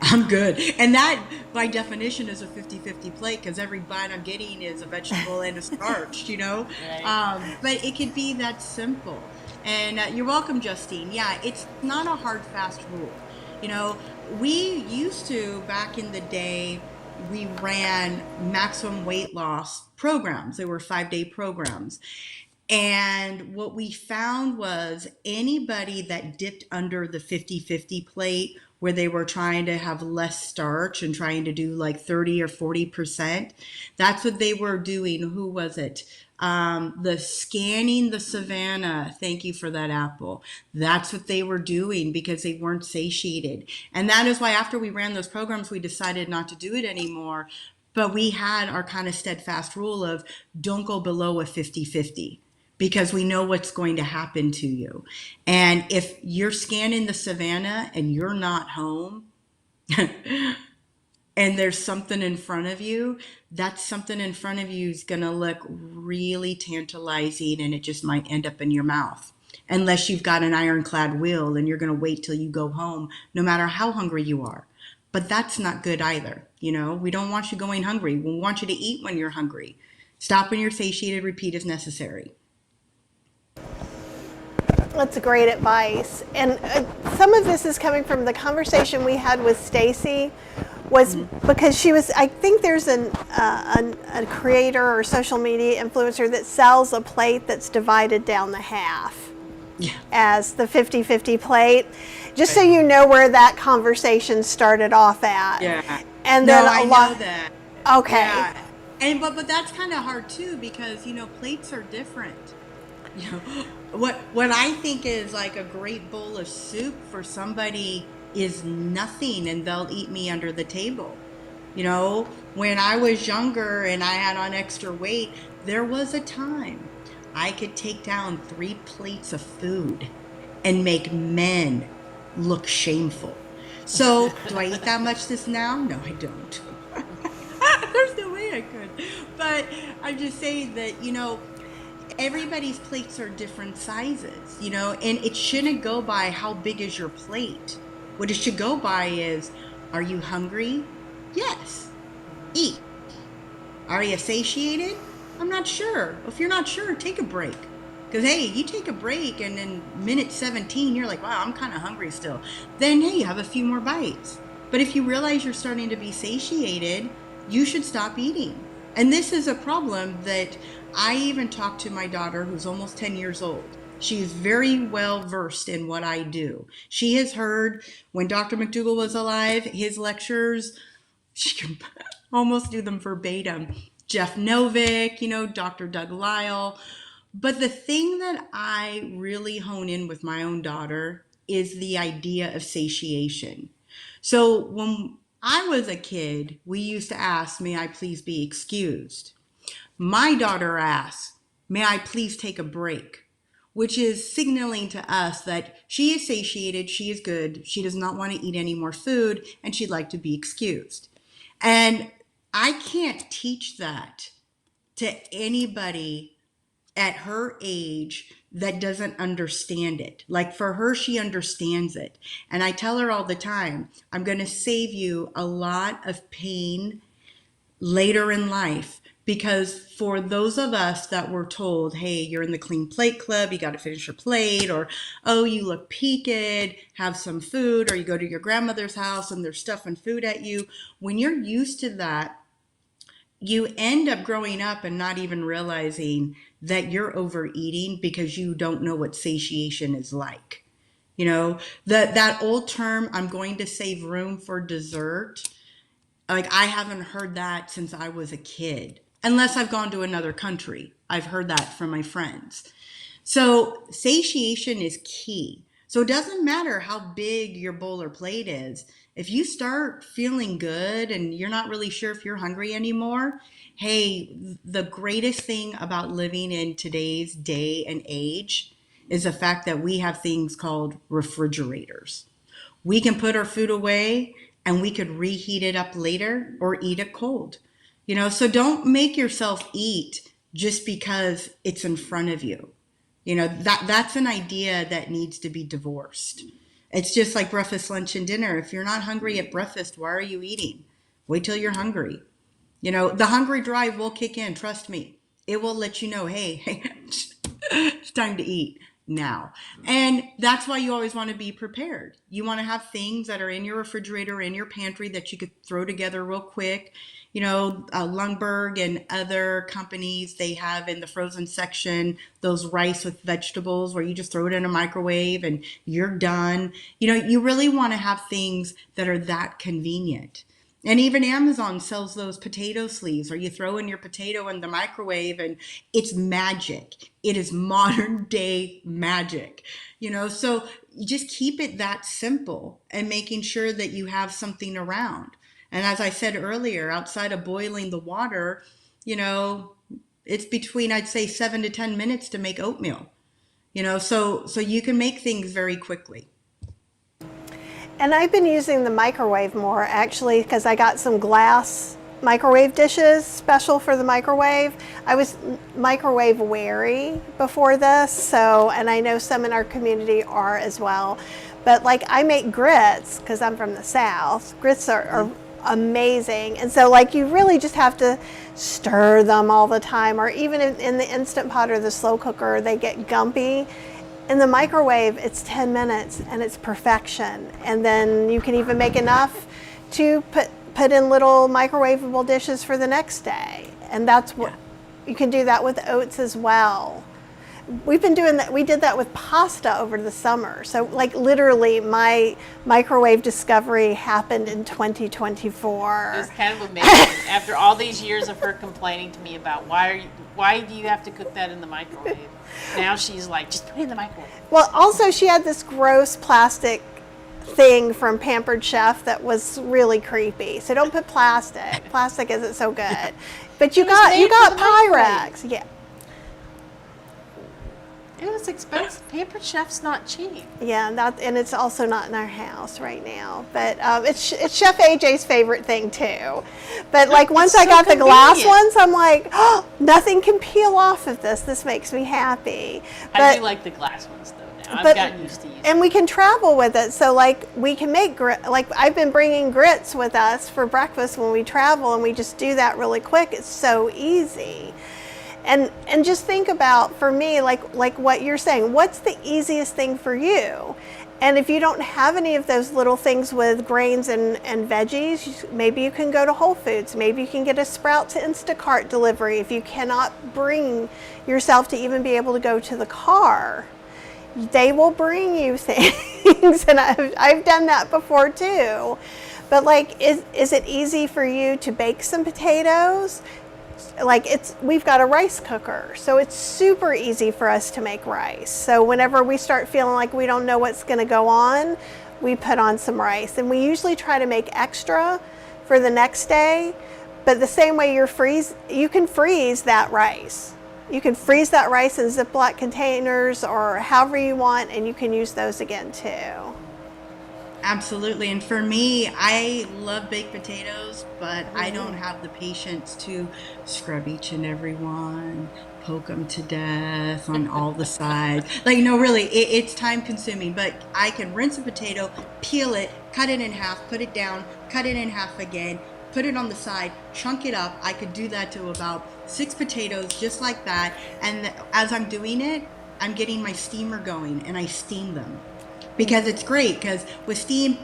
Speaker 3: I'm good. And that, by definition, is a 50-50 plate because every bite I'm getting is a vegetable and a starch, you know?
Speaker 2: Right.
Speaker 3: But it could be that simple. And you're welcome, Justine. Yeah, it's not a hard, fast rule. You know, we used to, back in the day, we ran maximum weight loss programs. They were 5-day programs. And what we found was anybody that dipped under the 50-50 plate, where they were trying to have less starch and trying to do like 30 or 40%, that's what they were doing. Who was it? The scanning the savannah. Thank you for that, Apple. That's what they were doing because they weren't satiated. And that is why after we ran those programs, we decided not to do it anymore. But we had our kind of steadfast rule of don't go below a 50-50 because we know what's going to happen to you. And if you're scanning the savannah and you're not home, and there's something in front of you, that something in front of you is going to look really tantalizing and it just might end up in your mouth. Unless you've got an ironclad will and you're going to wait till you go home, no matter how hungry you are. But that's not good either. You know, we don't want you going hungry. We want you to eat when you're hungry. Stop when you're satiated, repeat as necessary.
Speaker 1: That's great advice. And some of this is coming from the conversation we had with Stacy, was because she was, I think there's a creator or social media influencer that sells a plate that's divided down the half as the 50-50 plate, just so you know where that conversation started off at.
Speaker 3: Yeah.
Speaker 1: And then
Speaker 3: I know that.
Speaker 1: Okay.
Speaker 3: Yeah. And but that's kind of hard too because you know plates are different. You know, what I think is like a great bowl of soup for somebody is nothing and they'll eat me under the table. You know, when I was younger and I had on extra weight, there was a time I could take down 3 plates of food and make men look shameful. So, do I eat that much this now? No, I don't. There's no way I could. But I'm just saying that, you know, everybody's plates are different sizes, you know, and it shouldn't go by how big is your plate. What it should go by is, are you hungry? Yes. Eat. Are you satiated? I'm not sure. If you're not sure, take a break. Because, hey, you take a break and in minute 17, you're like, wow, I'm kind of hungry still. Then, hey, you have a few more bites. But if you realize you're starting to be satiated, you should stop eating. And this is a problem that I even talked to my daughter, who's almost 10 years old. She's very well versed in what I do. She has heard when Dr. McDougall was alive, his lectures, she can almost do them verbatim. Jeff Novick, you know, Dr. Doug Lyle. But the thing that I really hone in with my own daughter is the idea of satiation. So when I was a kid, we used to ask, may I please be excused? My daughter asks, may I please take a break? Which is signaling to us that she is satiated, she is good, she does not want to eat any more food, and she'd like to be excused. And I can't teach that to anybody at her age that doesn't understand it. Like for her, she understands it. And I tell her all the time, I'm going to save you a lot of pain later in life. Because for those of us that were told, hey, you're in the clean plate club, you got to finish your plate, or, oh, you look peaked, have some food, or you go to your grandmother's house and they're stuffing food at you. When you're used to that, you end up growing up and not even realizing that you're overeating because you don't know what satiation is like. You know, that old term, I'm going to save room for dessert. Like I haven't heard that since I was a kid, unless I've gone to another country. I've heard that from my friends. So satiation is key. So it doesn't matter how big your bowl or plate is. If you start feeling good and you're not really sure if you're hungry anymore, hey, the greatest thing about living in today's day and age is the fact that we have things called refrigerators. We can put our food away and we could reheat it up later or eat it cold. So don't make yourself eat just because it's in front of you. That's an idea that needs to be divorced. It's just like breakfast, lunch, and dinner. If you're not hungry at breakfast, why are you eating? Wait till you're hungry. The hungry drive will kick in. Trust me. It will let you know, hey, it's time to eat now. And that's why you always want to be prepared. You want to have things that are in your refrigerator, in your pantry that you could throw together real quick. Lundberg and other companies, they have in the frozen section those rice with vegetables where you just throw it in a microwave and you're done. You really want to have things that are that convenient. And even Amazon sells those potato sleeves, or you throw in your potato in the microwave and it's magic. It is modern day magic, so you just keep it that simple and making sure that you have something around. And as I said earlier, outside of boiling the water, it's between, I'd say, 7 to 10 minutes to make oatmeal, so you can make things very quickly.
Speaker 1: And I've been using the microwave more actually because I got some glass microwave dishes special for the microwave. I was microwave wary before this, and I know some in our community are as well. But like I make grits because I'm from the South. Grits are amazing. And so like you really just have to stir them all the time, or even in the Instant Pot or the slow cooker, they get gumpy. In the microwave, it's 10 minutes and it's perfection. And then you can even make enough to put in little microwavable dishes for the next day. And that's what you can do that with oats as well. We've been doing that. We did that with pasta over the summer. So like literally my microwave discovery happened in 2024.
Speaker 2: It's kind of amazing. After all these years of her complaining to me about why do you have to cook that in the microwave? Now she's like, just put it in the microwave.
Speaker 1: Well, also she had this gross plastic thing from Pampered Chef that was really creepy. So don't put plastic. Plastic isn't so good. But you got Pyrex. Yeah.
Speaker 2: It was expensive. Pampered Chef's not cheap.
Speaker 1: Yeah, and it's also not in our house right now. But it's Chef AJ's favorite thing too. But like once I got the glass ones, I'm like, oh, nothing can peel off of this. This makes me happy.
Speaker 2: I do like the glass ones though now. I've gotten used to using
Speaker 1: and we can travel with it. So like we can make like I've been bringing grits with us for breakfast when we travel, and we just do that really quick. It's so easy. And just think about, for me, like what you're saying, what's the easiest thing for you? And if you don't have any of those little things with grains and veggies, maybe you can go to Whole Foods. Maybe you can get a Sprout to Instacart delivery if you cannot bring yourself to even be able to go to the car. They will bring you things, and I've done that before too. But like, is it easy for you to bake some potatoes? Like we've got a rice cooker, so it's super easy for us to make rice. So whenever we start feeling like we don't know what's going to go on, we put on some rice, and we usually try to make extra for the next day. But the same way you can freeze that rice. You can freeze that rice in Ziploc containers or however you want, and you can use those again too.
Speaker 3: Absolutely. And for me, I love baked potatoes, but I don't have the patience to scrub each and every one, poke them to death on all the sides. Like, no, really, it's time consuming, but I can rinse a potato, peel it, cut it in half, put it down, cut it in half again, put it on the side, chunk it up. I could do that to about 6 potatoes just like that. And as I'm doing it, I'm getting my steamer going and I steam them. Because it's great, because with steamed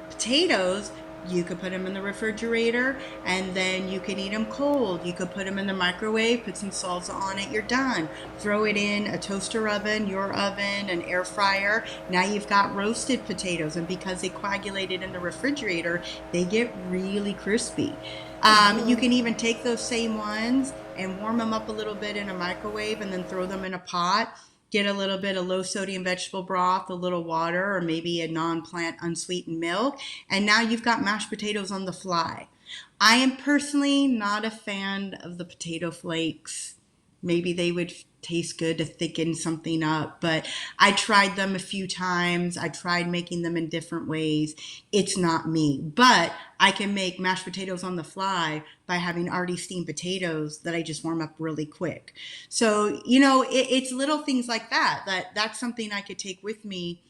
Speaker 3: potatoes, you could put them in the refrigerator and then you can eat them cold. You could put them in the microwave, put some salsa on it, you're done. Throw it in a toaster oven, your oven, an air fryer. Now you've got roasted potatoes, and because they coagulated in the refrigerator, they get really crispy. You can even take those same ones and warm them up a little bit in a microwave and then throw them in a pot. get a little bit of low sodium vegetable broth, a little water, or maybe a non-plant unsweetened milk, and now you've got mashed potatoes on the fly. I am personally not a fan of the potato flakes. Maybe they would taste good to thicken something up, but I tried them a few times. I tried making them in different ways. It's not me, but I can make mashed potatoes on the fly by having already steamed potatoes that I just warm up really quick. So, it's little things like that's something I could take with me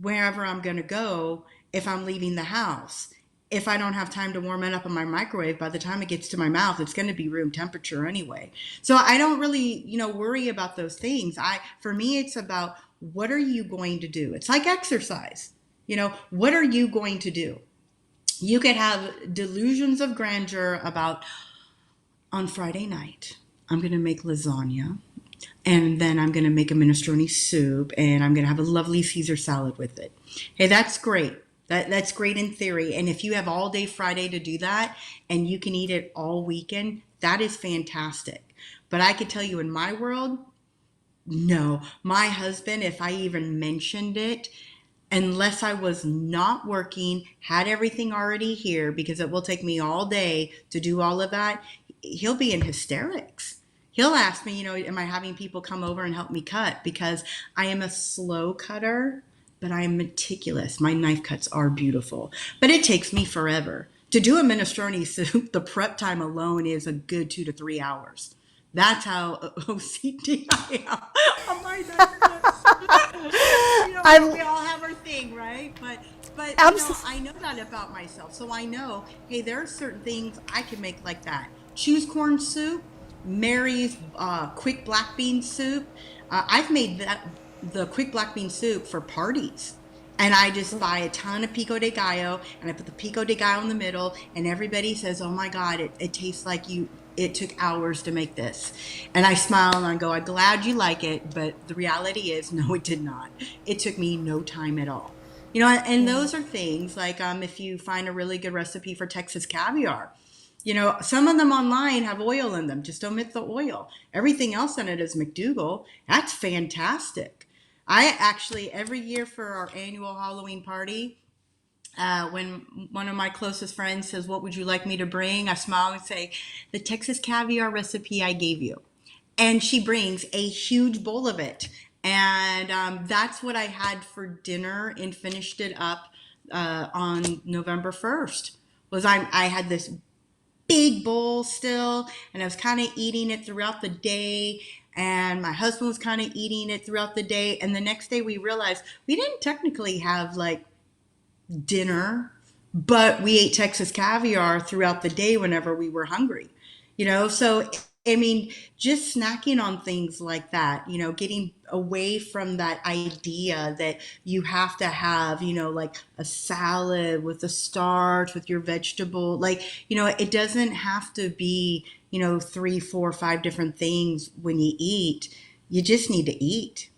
Speaker 3: wherever I'm going to go if I'm leaving the house. If I don't have time to warm it up in my microwave, by the time it gets to my mouth, it's going to be room temperature anyway. So I don't really, worry about those things. For me, it's about what are you going to do? It's like exercise. What are you going to do? You could have delusions of grandeur about on Friday night, I'm going to make lasagna. And then I'm going to make a minestrone soup, and I'm going to have a lovely Caesar salad with it. Hey, that's great. That's great in theory. And if you have all day Friday to do that and you can eat it all weekend, that is fantastic. But I could tell you in my world, no. My husband, if I even mentioned it, unless I was not working, had everything already here, because it will take me all day to do all of that, he'll be in hysterics. He'll ask me, am I having people come over and help me cut? Because I am a slow cutter, but I am meticulous. My knife cuts are beautiful, but it takes me forever. To do a minestrone soup, the prep time alone is a good 2 to 3 hours. That's how OCD I am. Oh my goodness. We all have our thing, right? But I know that about myself. So I know, hey, there are certain things I can make like that. Choose corn soup, Mary's quick black bean soup. I've made the quick black bean soup for parties. And I just buy a ton of pico de gallo, and I put the pico de gallo in the middle, and everybody says, oh my God, it tastes like it took hours to make this. And I smile and I go, I'm glad you like it, but the reality is, no, it did not. It took me no time at all. And those are things like if you find a really good recipe for Texas caviar, some of them online have oil in them. Just omit the oil. Everything else in it is McDougall. That's fantastic. I actually, every year for our annual Halloween party, when one of my closest friends says, what would you like me to bring? I smile and say, the Texas caviar recipe I gave you. And she brings a huge bowl of it. And that's what I had for dinner and finished it up on November 1st. I had this big bowl still, and I was kind of eating it throughout the day, and my husband was kind of eating it throughout the day, and the next day we realized we didn't technically have like dinner, but we ate Texas caviar throughout the day whenever we were hungry, so I mean, just snacking on things like that, getting away from that idea that you have to have, like a salad with a starch, with your vegetable, it doesn't have to be, 3, 4, 5 different things when you eat. You just need to eat.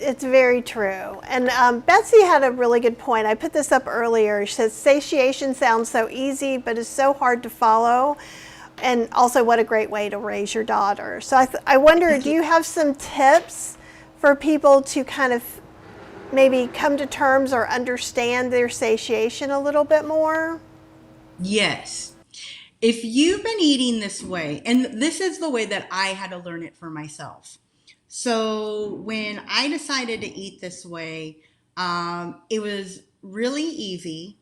Speaker 1: It's very true. And Betsy had a really good point. I put this up earlier. She says, satiation sounds so easy, but it's so hard to follow. And also, what a great way to raise your daughter. So I wonder, do you have some tips for people to kind of maybe come to terms or understand their satiation a little bit more?
Speaker 3: Yes. If you've been eating this way, and this is the way that I had to learn it for myself. So when I decided to eat this way, it was really easy.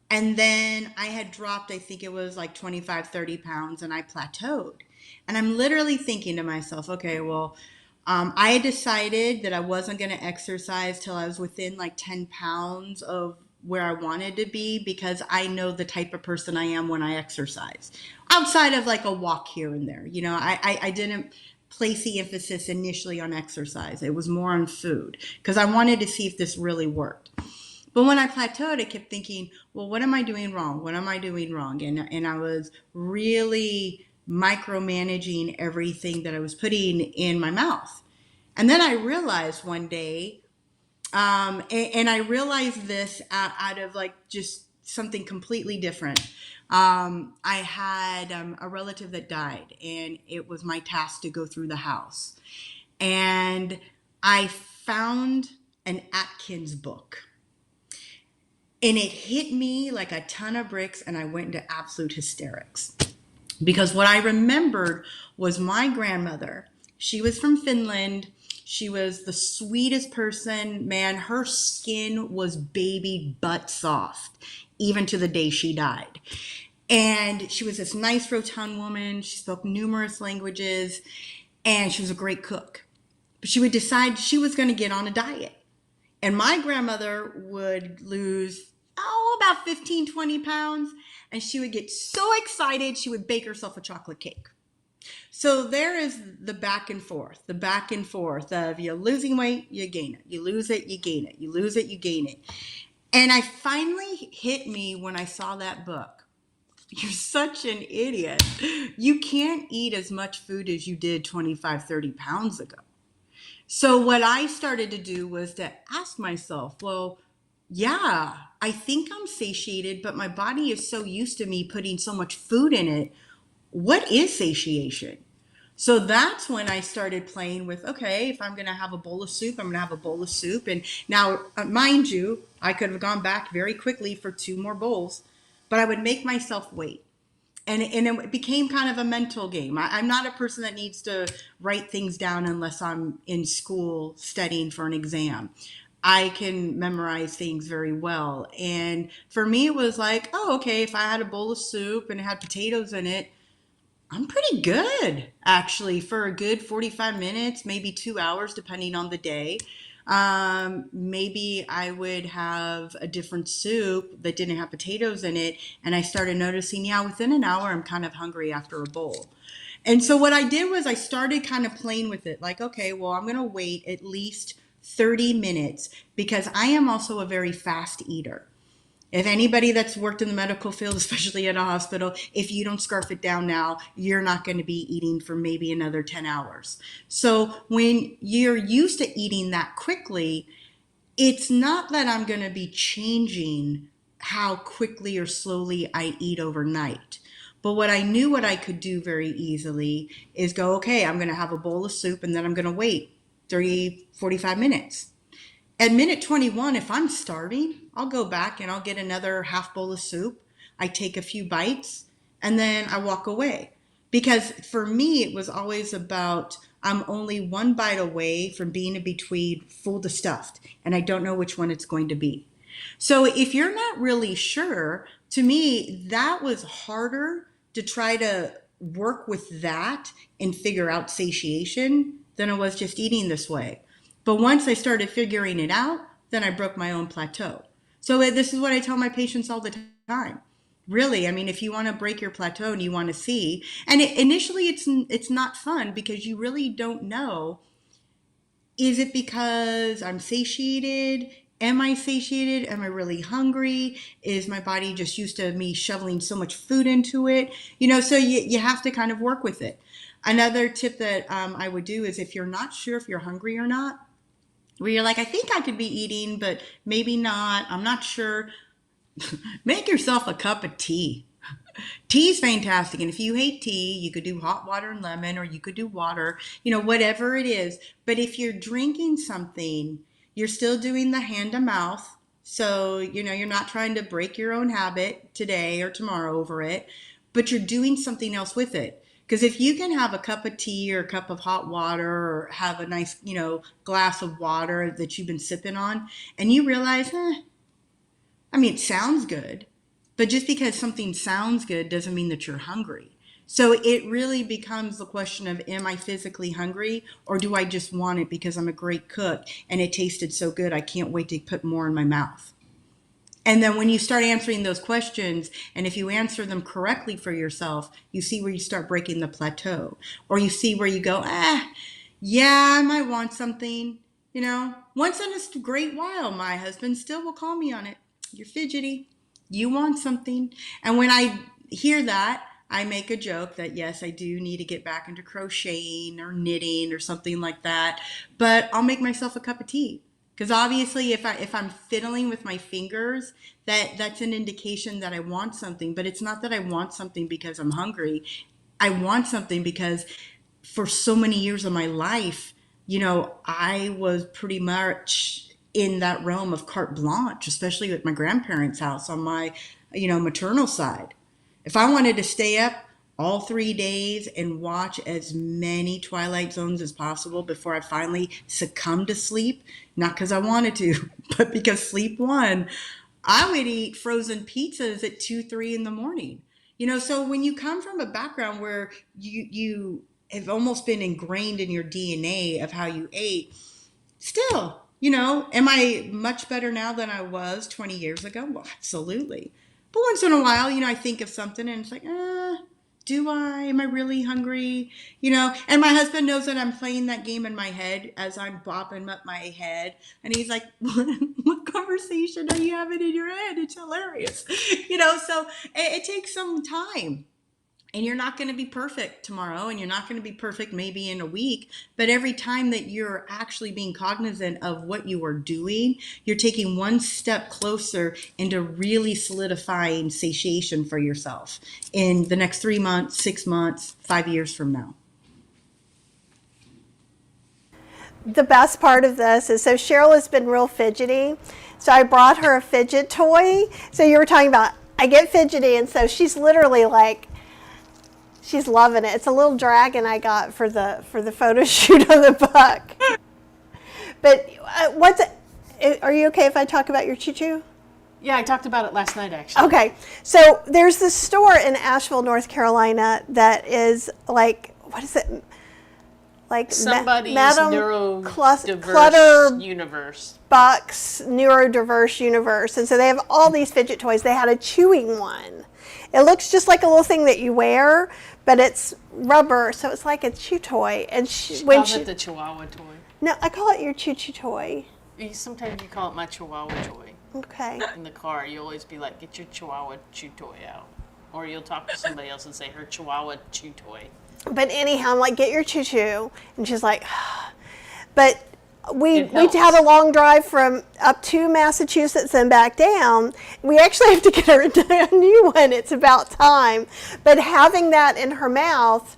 Speaker 3: And then I had dropped, I think it was like 25, 30 pounds, and I plateaued. And I'm literally thinking to myself, okay, well, I had decided that I wasn't going to exercise till I was within like 10 pounds of where I wanted to be, because I know the type of person I am when I exercise. Outside of like a walk here and there, I didn't place the emphasis initially on exercise. It was more on food, because I wanted to see if this really worked. But when I plateaued, I kept thinking, well, what am I doing wrong? What am I doing wrong? And I was really micromanaging everything that I was putting in my mouth. And then I realized one day, and I realized this out of like just something completely different. I had a relative that died, and it was my task to go through the house. And I found an Atkins book. And it hit me like a ton of bricks, and I went into absolute hysterics. Because what I remembered was my grandmother. She was from Finland. She was the sweetest person. Man, her skin was baby butt soft, even to the day she died. And she was this nice, rotund woman. She spoke numerous languages, and she was a great cook. But she would decide she was going to get on a diet. And my grandmother would lose, about 15, 20 pounds. And she would get so excited, she would bake herself a chocolate cake. So there is the back and forth of you losing weight, you gain it. You lose it, you gain it. You lose it, you gain it. And I finally hit me when I saw that book. You're such an idiot. You can't eat as much food as you did 25, 30 pounds ago. So what I started to do was to ask myself, well, yeah, I think I'm satiated, but my body is so used to me putting so much food in it. What is satiation? So that's when I started playing with, okay, if I'm going to have a bowl of soup, I'm going to have a bowl of soup. And now, mind you, I could have gone back very quickly for 2 more bowls, but I would make myself wait. And it became kind of a mental game. I'm not a person that needs to write things down unless I'm in school studying for an exam. I can memorize things very well. And for me, it was like, oh, okay, if I had a bowl of soup and it had potatoes in it, I'm pretty good, actually, for a good 45 minutes, maybe 2 hours, depending on the day. Maybe I would have a different soup that didn't have potatoes in it. And I started noticing, yeah, within an hour, I'm kind of hungry after a bowl. And so what I did was I started kind of playing with it. Like, okay, well, I'm going to wait at least 30 minutes because I am also a very fast eater. If anybody that's worked in the medical field, especially at a hospital, if you don't scarf it down now, you're not going to be eating for maybe another 10 hours. So when you're used to eating that quickly, it's not that I'm going to be changing how quickly or slowly I eat overnight. But what I knew what I could do very easily is go, okay, I'm going to have a bowl of soup and then I'm going to wait 30, 45 minutes. At minute 21, if I'm starving, I'll go back and I'll get another half bowl of soup. I take a few bites and then I walk away. Because for me, it was always about I'm only one bite away from being in between full to stuffed, and I don't know which one it's going to be. So if you're not really sure, to me, that was harder to try to work with that and figure out satiation than it was just eating this way. But once I started figuring it out, then I broke my own plateau. So this is what I tell my patients all the time. Really, I mean, if you want to break your plateau and you want to see, and initially it's not fun because you really don't know, is it because I'm satiated? Am I satiated? Am I really hungry? Is my body just used to me shoveling so much food into it? So you have to kind of work with it. Another tip that I would do is if you're not sure if you're hungry or not, where you're like, I think I could be eating, but maybe not. I'm not sure. Make yourself a cup of tea. Tea is fantastic. And if you hate tea, you could do hot water and lemon, or you could do water, whatever it is. But if you're drinking something, you're still doing the hand to mouth. So, you're not trying to break your own habit today or tomorrow over it, but you're doing something else with it. Because if you can have a cup of tea or a cup of hot water or have a nice, glass of water that you've been sipping on, and you realize, it sounds good, but just because something sounds good doesn't mean that you're hungry. So it really becomes the question of, am I physically hungry, or do I just want it because I'm a great cook and it tasted so good I can't wait to put more in my mouth? And then when you start answering those questions, and if you answer them correctly for yourself, you see where you start breaking the plateau, or you see where you go, yeah, I might want something. Once in a great while, my husband still will call me on it. You're fidgety. You want something. And when I hear that, I make a joke that, yes, I do need to get back into crocheting or knitting or something like that, but I'll make myself a cup of tea. Because obviously, if I'm fiddling with my fingers, that's an indication that I want something. But it's not that I want something because I'm hungry. I want something because for so many years of my life, I was pretty much in that realm of carte blanche, especially with my grandparents' house on my, maternal side. If I wanted to stay up all 3 days and watch as many Twilight Zones as possible before I finally succumbed to sleep, not because I wanted to, but because sleep won, I would eat frozen pizzas at 2, 3 in the morning. So when you come from a background where you have almost been ingrained in your DNA of how you ate, still, am I much better now than I was 20 years ago? Well, absolutely. But once in a while, I think of something and it's like, do I? Am I really hungry? And my husband knows that I'm playing that game in my head as I'm bopping up my head. And he's like, what conversation are you having in your head? It's hilarious. So it takes some time. And you're not going to be perfect tomorrow, and you're not going to be perfect maybe in a week. But every time that you're actually being cognizant of what you are doing, you're taking one step closer into really solidifying satiation for yourself in the next 3 months, 6 months, 5 years from now.
Speaker 1: The best part of this is, so Cheryl has been real fidgety. So I brought her a fidget toy. So you were talking about, I get fidgety, and so she's literally like, she's loving it. It's a little dragon I got for the photo shoot of the book. But are you okay if I talk about your choo-choo?
Speaker 2: Yeah, I talked about it last night, actually.
Speaker 1: Okay. So there's this store in Asheville, North Carolina that is like, what is it? Like
Speaker 2: somebody's
Speaker 1: Clutter
Speaker 2: universe.
Speaker 1: Bucks neurodiverse universe. And so they have all these fidget toys. They had a chewing one. It looks just like a little thing that you wear, but it's rubber, so it's like a chew toy. And
Speaker 2: Call it the Chihuahua toy.
Speaker 1: No, I call it your choo-choo toy.
Speaker 2: Sometimes you call it my Chihuahua toy.
Speaker 1: Okay.
Speaker 2: In the car, you always be like, get your Chihuahua chew toy out. Or you'll talk to somebody else and say, her Chihuahua chew toy.
Speaker 1: But anyhow, I'm like, get your choo-choo. And she's like, but we had a long drive from up to Massachusetts and back down. We actually have to get her a new one. It's about time. But having that in her mouth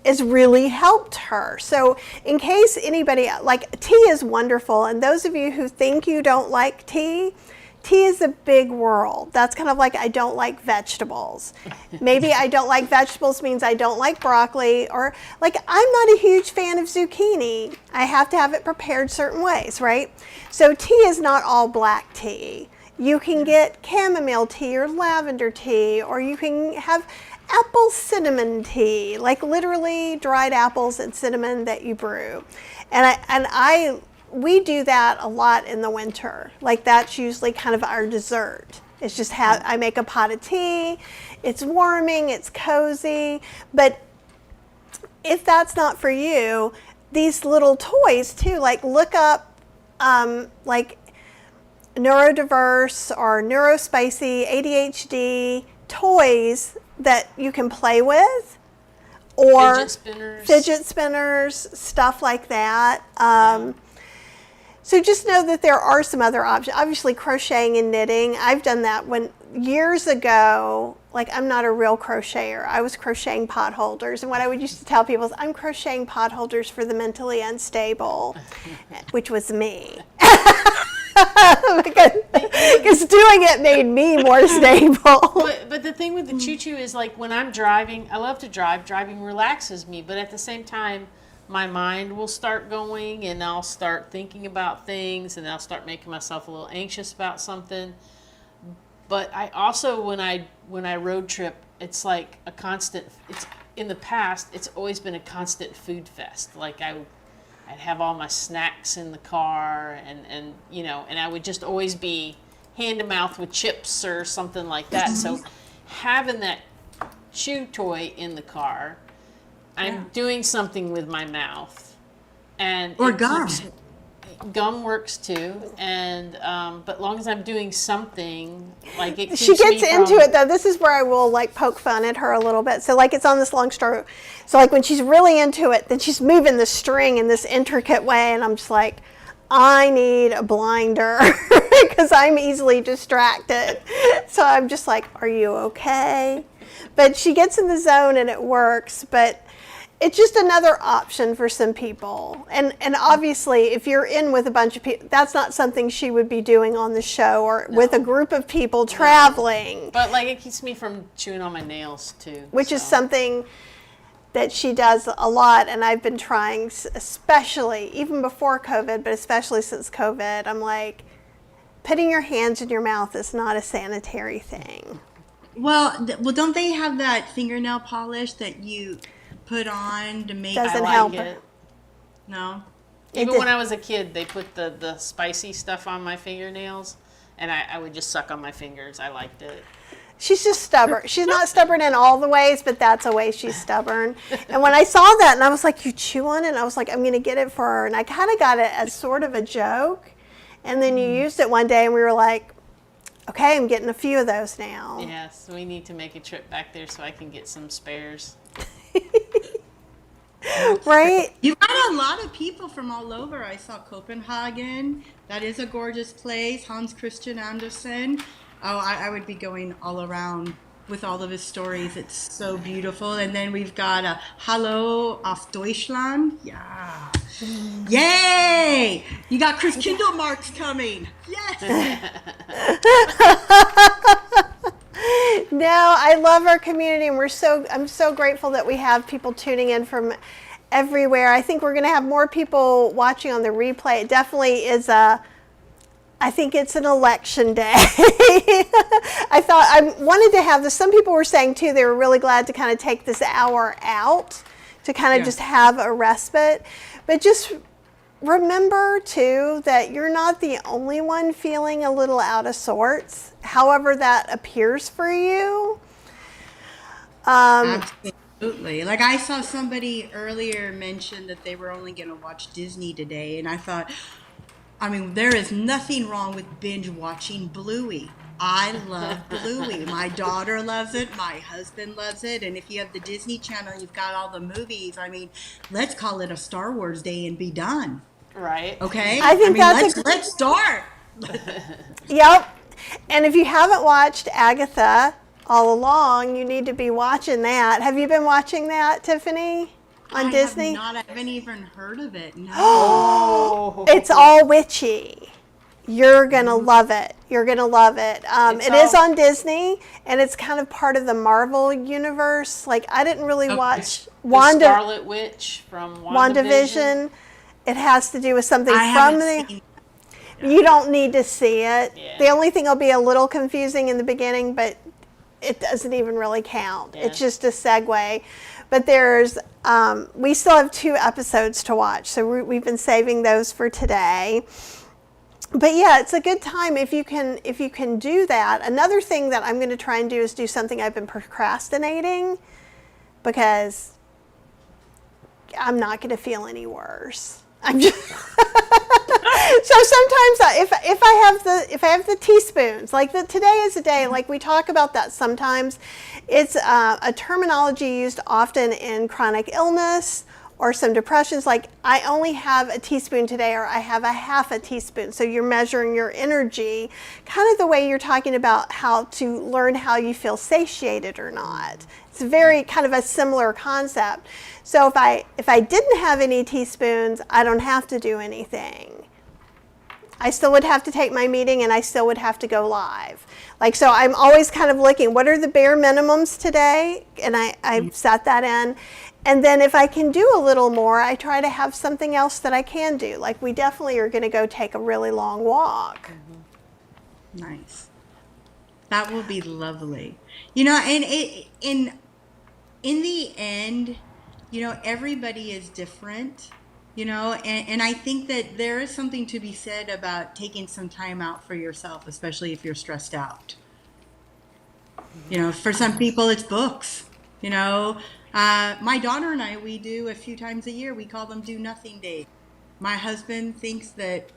Speaker 1: has really helped her. So in case anybody, like, tea is wonderful. And those of you who think you don't like tea is a big world. That's kind of like, I don't like vegetables. Maybe I don't like vegetables means I don't like broccoli, or like, I'm not a huge fan of zucchini. I have to have it prepared certain ways, right? So tea is not all black tea. You can get chamomile tea or lavender tea, or you can have apple cinnamon tea, like literally dried apples and cinnamon that you brew. And we do that a lot in the winter. Like, that's usually kind of our dessert. It's just I make a pot of tea. It's warming, it's cozy. But if that's not for you, these little toys too, like look up like neurodiverse or neurospicy ADHD toys that you can play with, or fidget spinners, stuff like that. So just know that there are some other options. Obviously, crocheting and knitting. I've done that years ago. Like, I'm not a real crocheter. I was crocheting pot holders. And what I would used to tell people is, I'm crocheting pot holders for the mentally unstable, which was me. Because doing it made me more stable.
Speaker 2: But the thing with the choo-choo is, like, when I'm driving, I love to drive. Driving relaxes me. But at the same time, my mind will start going, and I'll start thinking about things, and I'll start making myself a little anxious about something. But I also, when I road trip, it's like a constant. It's in the past, it's always been a constant food fest. Like, I'd have all my snacks in the car, and I would just always be hand to mouth with chips or something like that. So having that chew toy in the car, I'm doing something with my mouth, and
Speaker 3: or gum.
Speaker 2: Gum works too, and but long as I'm doing something, like, it keeps
Speaker 1: she gets
Speaker 2: me
Speaker 1: into it though. This is where I will like poke fun at her a little bit. So like, it's on this long stroke. So like, when she's really into it, then she's moving the string in this intricate way, and I'm just like, I need a blinder because I'm easily distracted. So I'm just like, are you okay? But she gets in the zone and it works. But it's just another option for some people. And obviously, if you're in with a bunch of people, that's not something she would be doing on the show or with a group of people traveling.
Speaker 2: But like it keeps me from chewing on my nails too.
Speaker 1: Which is something that she does a lot, and I've been trying, especially even before COVID, but especially since COVID. I'm like, putting your hands in your mouth is not a sanitary thing.
Speaker 3: Well, don't they have that fingernail polish that you put on to make?
Speaker 1: Doesn't
Speaker 2: I
Speaker 1: help
Speaker 2: like
Speaker 1: her.
Speaker 2: it.
Speaker 3: No.
Speaker 2: Even when I was a kid, they put the spicy stuff on my fingernails, and I would just suck on my fingers. I liked it.
Speaker 1: She's just stubborn. She's not stubborn in all the ways, but that's a way she's stubborn. And when I saw that, and I was like, you chew on it? And I was like, I'm going to get it for her. And I kind of got it as sort of a joke. And then you used it one day, and we were like, okay, I'm getting a few of those now.
Speaker 2: Yes, we need to make a trip back there so I can get some spares.
Speaker 1: Right?
Speaker 3: You've got a lot of people from all over. I saw Copenhagen. That is a gorgeous place. Hans Christian Andersen. Oh, I would be going all around with all of his stories. It's so beautiful. And then we've got a Hallo auf Deutschland. Yeah. Yay! You got Chris Kindelmarks coming. Yes!
Speaker 1: No, I love our community, and I'm so grateful that we have people tuning in from everywhere. I think we're going to have more people watching on the replay. It definitely is I think it's an election day. I wanted to have this. Some people were saying too, they were really glad to kind of take this hour out to kind of just have a respite. But just remember too that you're not the only one feeling a little out of sorts, however that appears for you.
Speaker 3: Absolutely. Like I saw somebody earlier mention that they were only going to watch Disney today, and I thought, I mean, there is nothing wrong with binge watching Bluey. I love Bluey. My daughter loves it. My husband loves it. And if you have the Disney Channel, you've got all the movies. I mean, let's call it a Star Wars day and be done.
Speaker 2: Right.
Speaker 3: Okay?
Speaker 1: I think
Speaker 3: let's start.
Speaker 1: Yep. And if you haven't watched Agatha all along, you need to be watching that. Have you been watching that, Tiffany? On Disney?
Speaker 3: I haven't even heard of it. No.
Speaker 2: Oh.
Speaker 1: It's all witchy. You're going to love it. You're going to love it. It is on Disney, and it's kind of part of the Marvel universe. Like, I didn't really watch
Speaker 2: The Scarlet Witch from WandaVision.
Speaker 1: It has to do with something
Speaker 3: I
Speaker 1: from
Speaker 3: haven't
Speaker 1: the...
Speaker 3: seen
Speaker 1: You don't need to see it.
Speaker 2: Yeah.
Speaker 1: The only thing will be a little confusing in the beginning, but it doesn't even really count.
Speaker 2: Yeah.
Speaker 1: It's just a segue. But there's, we still have 2 episodes to watch, so we've been saving those for today. But yeah, it's a good time if you can do that. Another thing that I'm going to try and do is do something I've been procrastinating, because I'm not going to feel any worse. I'm just so sometimes if I have the teaspoons, like today is a day, like we talk about that sometimes. It's a terminology used often in chronic illness or some depressions, like I only have a teaspoon today, or I have a half a teaspoon. So you're measuring your energy, kind of the way you're talking about how to learn how you feel satiated or not. It's very kind of a similar concept. So if I didn't have any teaspoons, I don't have to do anything. I still would have to take my meeting, and I still would have to go live. Like, so I'm always kind of looking, what are the bare minimums today? And I set that in. And then if I can do a little more, I try to have something else that I can do. Like, we definitely are going to go take a really long walk.
Speaker 3: Nice. That will be lovely. You know, and in the end, you know, everybody is different, you know, and I think that there is something to be said about taking some time out for yourself, especially if you're stressed out. You know, for some people it's books, you know. My daughter and I, we do a few times a year, we call them do nothing days. My husband thinks that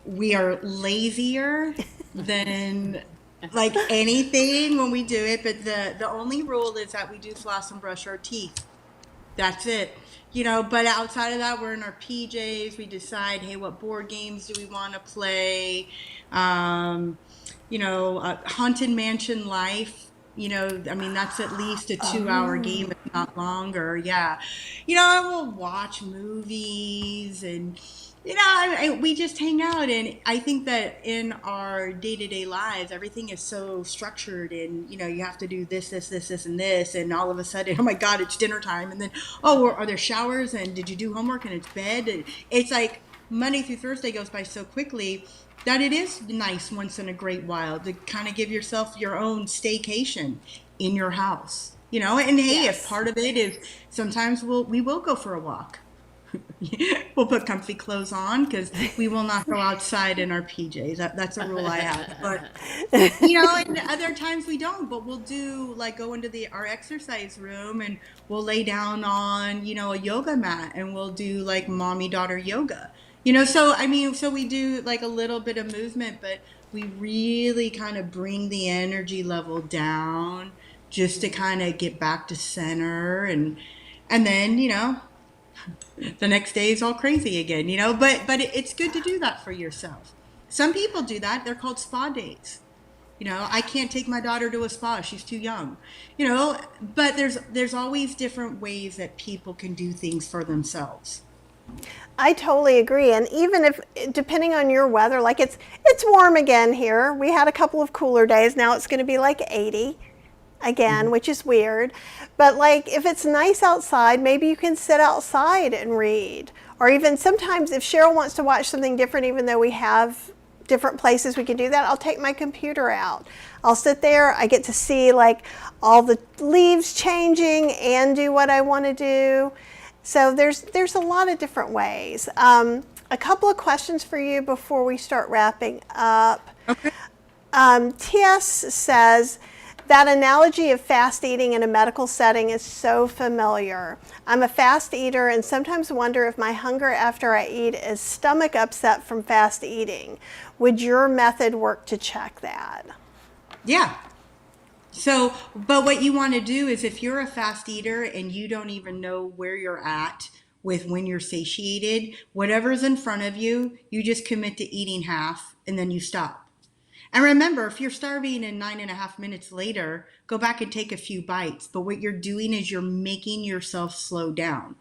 Speaker 3: we are lazier than like anything when we do it, but the only rule is that we do floss and brush our teeth That's it. You know, but outside of that, we're in our PJs. We decide, hey, what board games do we want to play? Um, Haunted Mansion Life. I mean, that's at least a 2 hour game,
Speaker 1: Oh.
Speaker 3: if not longer. Yeah. I will watch movies and, we just hang out. And I think that in our day to day lives, everything is so structured and, you have to do this, this, this, this, and this. And all of a sudden, oh my God, it's dinner time. And then, oh, are there showers? And did you do homework? And it's bed. And it's like Monday through Thursday goes by so quickly that it is nice once in a great while to kind of give yourself your own staycation in your house. And hey, if
Speaker 1: Yes.
Speaker 3: part of it is sometimes we will go for a walk. We'll put comfy clothes on because we will not go outside in our PJs. That's a rule I have. But and other times we don't. But we'll do like go into our exercise room and we'll lay down on a yoga mat and we'll do like mommy daughter yoga. So I mean, so we do like a little bit of movement, but we really kind of bring the energy level down just to kind of get back to center and then the next day is all crazy again, but it's good to do that for yourself. Some people do that. They're called spa days. I can't take my daughter to a spa. She's too young, but there's always different ways that people can do things for themselves.
Speaker 1: I totally agree. And even if, depending on your weather, like it's warm again here. We had a couple of cooler days. Now it's going to be like 80 again, which is weird. But like if it's nice outside, maybe you can sit outside and read. Or even sometimes if Cheryl wants to watch something different, even though we have different places we can do that, I'll take my computer out. I'll sit there. I get to see like all the leaves changing and do what I want to do. So there's a lot of different ways. A couple of questions for you before we start wrapping up.
Speaker 3: Okay.
Speaker 1: TS says, that analogy of fast eating in a medical setting is so familiar. I'm a fast eater and sometimes wonder if my hunger after I eat is stomach upset from fast eating. Would your method work to check that?
Speaker 3: Yeah. So, but what you want to do is if you're a fast eater and you don't even know where you're at with when you're satiated, whatever's in front of you, you just commit to eating half and then you stop. And remember, if you're starving and 9.5 minutes later, go back and take a few bites. But what you're doing is you're making yourself slow down.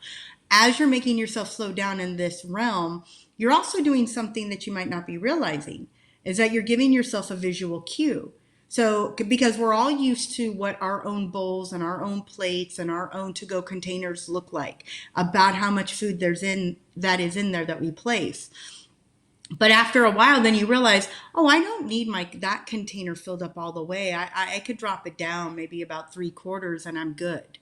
Speaker 3: As you're making yourself slow down in this realm, you're also doing something that you might not be realizing, is that you're giving yourself a visual cue. So, because we're all used to what our own bowls and our own plates and our own to-go containers look like, about how much food that is in there that we place. But after a while, then you realize, oh, I don't need that container filled up all the way. I could drop it down maybe about 3/4 and I'm good.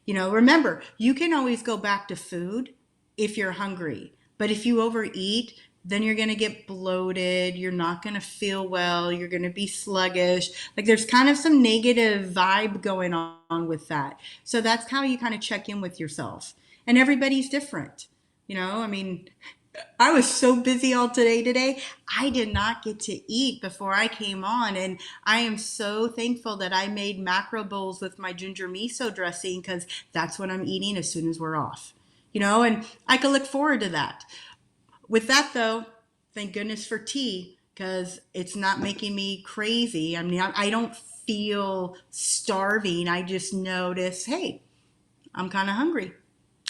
Speaker 3: Remember, you can always go back to food if you're hungry. But if you overeat, then you're going to get bloated. You're not going to feel well. You're going to be sluggish. Like there's kind of some negative vibe going on with that. So that's how you kind of check in with yourself. And everybody's different. I mean, I was so busy all today. I did not get to eat before I came on. And I am so thankful that I made macro bowls with my ginger miso dressing because that's what I'm eating as soon as we're off. And I can look forward to that. With that though, thank goodness for tea because it's not making me crazy. I mean, I don't feel starving. I just notice, hey, I'm kind of hungry.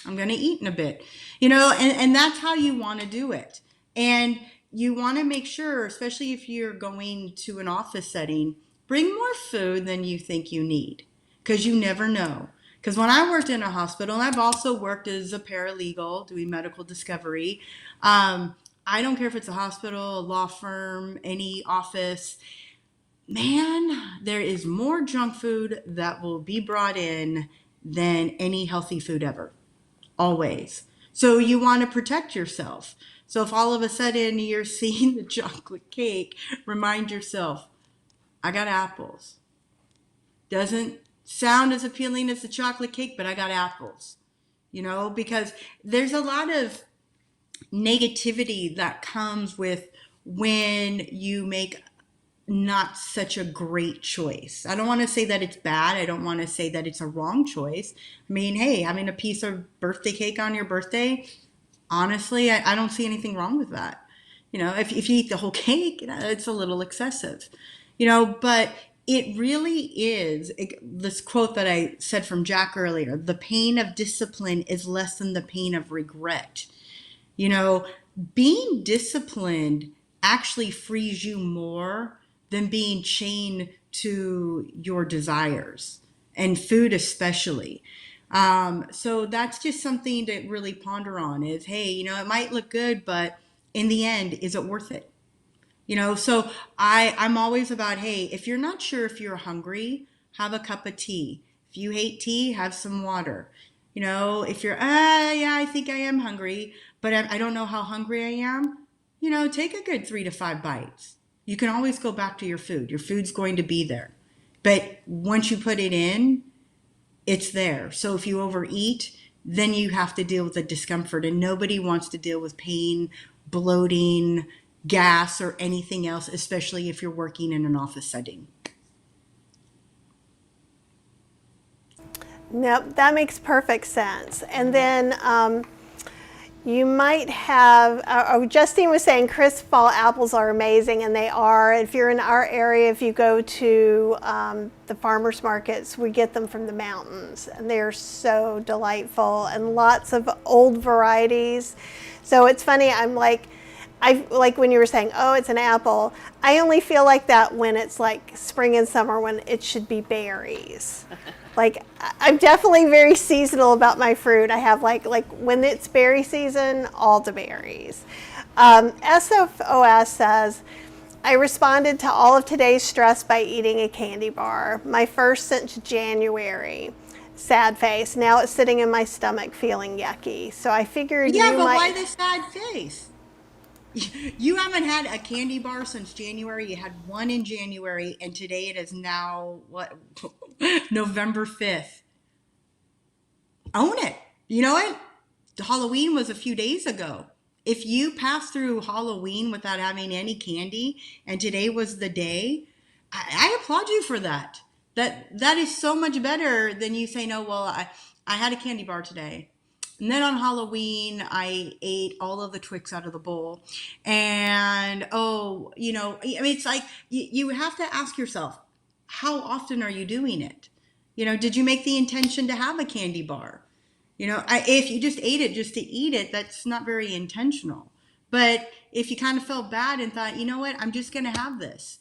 Speaker 3: I'm going to eat in a bit, and that's how you want to do it. And you want to make sure, especially if you're going to an office setting, bring more food than you think you need because you never know. Because when I worked in a hospital, and I've also worked as a paralegal doing medical discovery, I don't care if it's a hospital, a law firm, any office, man, there is more junk food that will be brought in than any healthy food ever. Always. So you want to protect yourself. So if all of a sudden you're seeing the chocolate cake, remind yourself, I got apples. Doesn't sound as appealing as the chocolate cake, but I got apples. Because there's a lot of negativity that comes with when you make not such a great choice. I don't want to say that it's bad. I don't want to say that it's a wrong choice. I mean, hey, having a piece of birthday cake on your birthday, honestly, I don't see anything wrong with that. If you eat the whole cake, it's a little excessive, but it really is this quote that I said from Jack earlier: the pain of discipline is less than the pain of regret. You know, being disciplined actually frees you more than being chained to your desires, and food especially. So that's just something to really ponder on is, hey, it might look good, but in the end, is it worth it? So I'm always about, hey, if you're not sure if you're hungry, have a cup of tea. If you hate tea, have some water. If you're, yeah, I think I am hungry, but I don't know how hungry I am, take a good 3 to 5 bites. You can always go back to your food. Your food's going to be there. But once you put it in, it's there. So if you overeat, then you have to deal with the discomfort, and nobody wants to deal with pain, bloating, gas, or anything else, especially if you're working in an office setting.
Speaker 1: Nope, that makes perfect sense. And then you might have, Justine was saying crisp fall apples are amazing, and they are. If you're in our area, if you go to the farmers markets, we get them from the mountains, and they're so delightful, and lots of old varieties. So it's funny, I like when you were saying, oh, it's an apple. I only feel like that when it's like spring and summer, when it should be berries. Like, I'm definitely very seasonal about my fruit. I have like when it's berry season, all the berries. SFOS says, I responded to all of today's stress by eating a candy bar. My first since January. Sad face. Now it's sitting in my stomach feeling yucky. So I figured
Speaker 3: Why the sad face? You haven't had a candy bar since January. You had one in January, and today it is now, November 5th. Own it. You know what? Halloween was a few days ago. If you pass through Halloween without having any candy, and today was the day, I applaud you for that. That is so much better than you saying, oh, well, I had a candy bar today. And then on Halloween, I ate all of the Twix out of the bowl. And, it's like you have to ask yourself, how often are you doing it? Did you make the intention to have a candy bar? If you just ate it just to eat it, that's not very intentional. But if you kind of felt bad and thought, you know what, I'm just going to have this,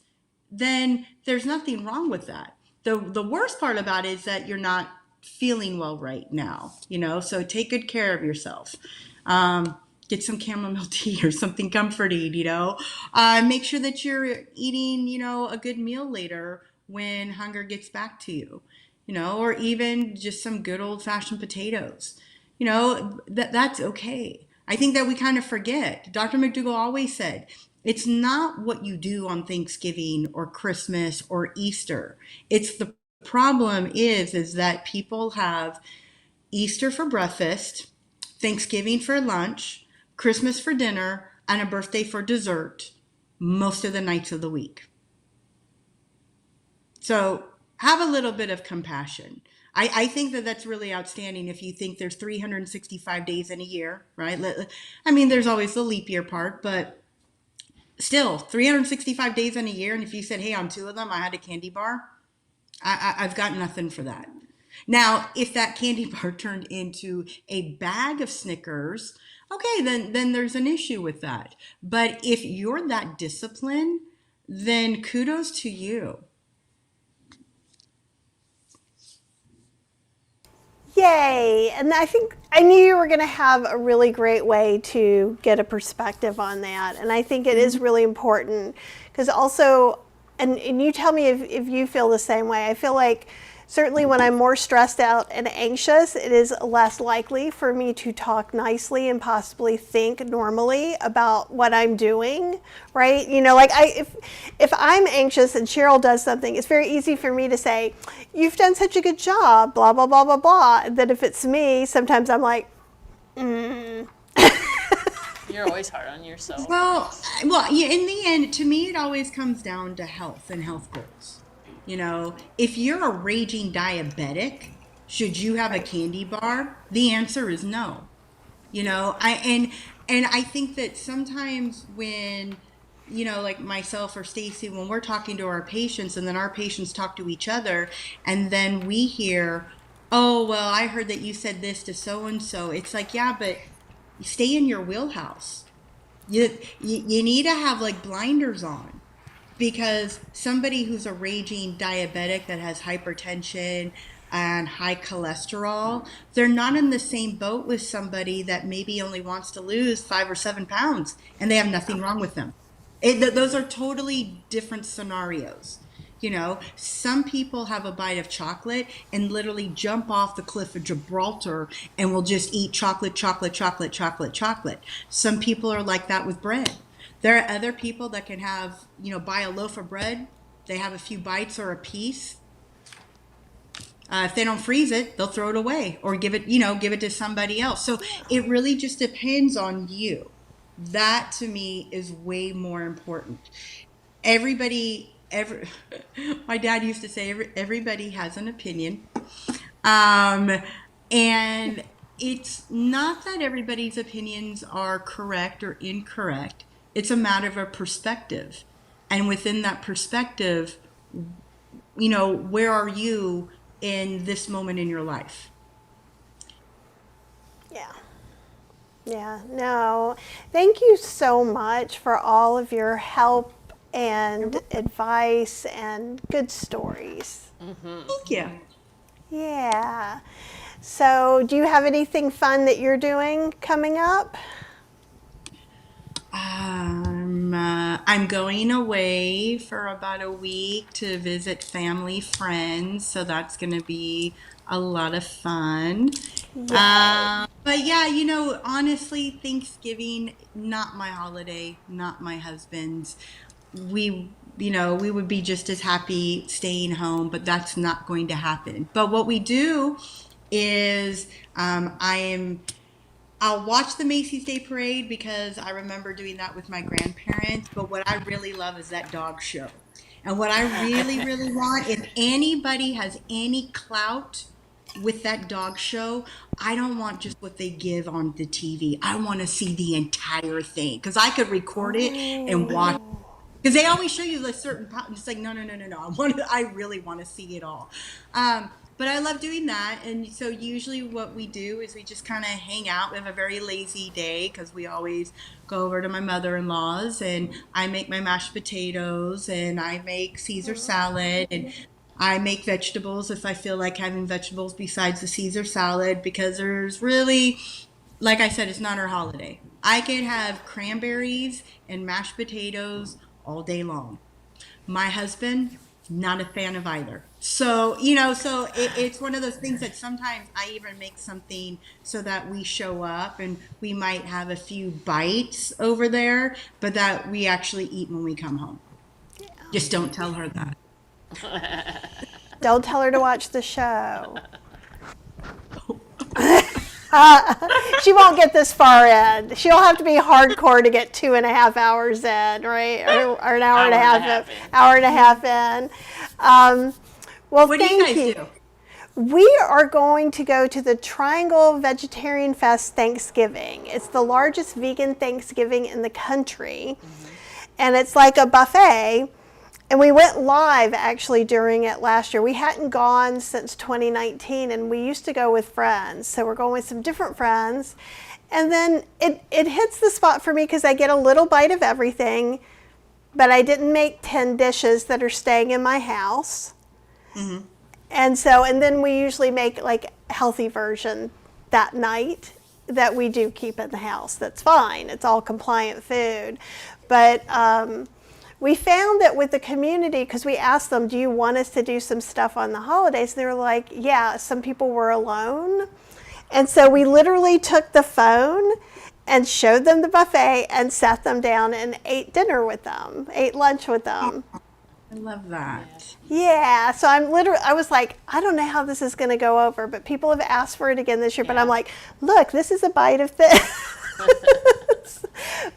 Speaker 3: then there's nothing wrong with that. The worst part about it is that you're not feeling well right now, so take good care of yourself. Get some chamomile tea or something comforting, make sure that you're eating, a good meal later when hunger gets back to you, or even just some good old fashioned potatoes, that's okay. I think that we kind of forget. Dr. McDougall always said, it's not what you do on Thanksgiving or Christmas or Easter. It's the problem is that people have Easter for breakfast, Thanksgiving for lunch, Christmas for dinner, and a birthday for dessert most of the nights of the week. So have a little bit of compassion. I think that that's really outstanding if you think there's 365 days in a year, right? I mean, there's always the leap year part, but still 365 days in a year. And if you said, hey, on 2 of them, I had a candy bar, I've got nothing for that. Now, if that candy bar turned into a bag of Snickers, okay, then there's an issue with that. But if you're that disciplined, then kudos to you.
Speaker 1: Yay! And I knew you were going to have a really great way to get a perspective on that. And I think it is really important because also, and you tell me if you feel the same way, I feel like certainly when I'm more stressed out and anxious, it is less likely for me to talk nicely and possibly think normally about what I'm doing, right? If I'm anxious and Cheryl does something, it's very easy for me to say, you've done such a good job, blah, blah, blah, blah, blah. And then if it's me, sometimes I'm like,
Speaker 2: You're always hard on yourself.
Speaker 3: Well, yeah, in the end, to me, it always comes down to health and health goals. If you're a raging diabetic, should you have a
Speaker 1: Right.
Speaker 3: candy bar? The answer is no. And I think that sometimes when like myself or Stacy, when we're talking to our patients and then our patients talk to each other and then we hear, oh, well, I heard that you said this to so and so. It's like, yeah, but stay in your wheelhouse. You need to have like blinders on, because somebody who's a raging diabetic that has hypertension and high cholesterol, they're not in the same boat with somebody that maybe only wants to lose 5 or 7 pounds and they have nothing wrong with them. Those are totally different scenarios. Some people have a bite of chocolate and literally jump off the cliff of Gibraltar and will just eat chocolate, chocolate, chocolate, chocolate, chocolate. Some people are like that with bread. There are other people that can have, buy a loaf of bread, they have a few bites or a piece. If they don't freeze it, they'll throw it away or give it to somebody else. So it really just depends on you. That to me is way more important. My dad used to say everybody has an opinion. And it's not that everybody's opinions are correct or incorrect. It's a matter of perspective. And within that perspective, where are you in this moment in your life?
Speaker 1: Yeah. Yeah. No. Thank you so much for all of your help and advice and good stories.
Speaker 3: Thank you.
Speaker 1: Yeah. So, do you have anything fun that you're doing coming up?
Speaker 3: I'm going away for about a week to visit family, friends, so that's going to be a lot of fun. But yeah, honestly, Thanksgiving, not my holiday, not my husband's. We would be just as happy staying home, but that's not going to happen. But what we do is I'll watch the Macy's Day Parade because I remember doing that with my grandparents. But what I really love is that dog show. And what I really, really want, if anybody has any clout with that dog show, I don't want just what they give on the TV. I want to see the entire thing because I could record it and watch. Because they always show you a certain part. It's like, no. I really want to see it all. But I love doing that. And so usually what we do is we just kind of hang out. We have a very lazy day because we always go over to my mother-in-law's and I make my mashed potatoes and I make Caesar salad and I make vegetables if I feel like having vegetables besides the Caesar salad, because there's really, like I said, it's not our holiday. I can have cranberries and mashed potatoes all day long. My husband, not a fan of either. So, it's one of those things that sometimes I even make something so that we show up and we might have a few bites over there, but that we actually eat when we come home. Yeah. Just don't tell her that.
Speaker 1: Don't tell her to watch the show. She won't get this far in. She'll have to be hardcore to get 2.5 hours in, right? Or an hour and a half in. Hour and a half in. Well,
Speaker 3: what do you guys do?
Speaker 1: We are going to go to the Triangle Vegetarian Fest Thanksgiving. It's the largest vegan Thanksgiving in the country. And it's like a buffet. And we went live actually during it last year. We hadn't gone since 2019, and we used to go with friends. So we're going with some different friends. And then it hits the spot for me because I get a little bite of everything, but I didn't make 10 dishes that are staying in my house. Mm-hmm. And then we usually make like a healthy version that night that we do keep in the house. That's fine. It's all compliant food. But we found that with the community, because we asked them, do you want us to do some stuff on the holidays? And they were like, yeah, some people were alone. And so we literally took the phone and showed them the buffet and sat them down and ate dinner with them, ate lunch with them.
Speaker 3: I love that.
Speaker 1: Yeah, so I was like, I don't know how this is going to go over, but people have asked for it again this year. Yeah. But I'm like, look, this is a bite of this.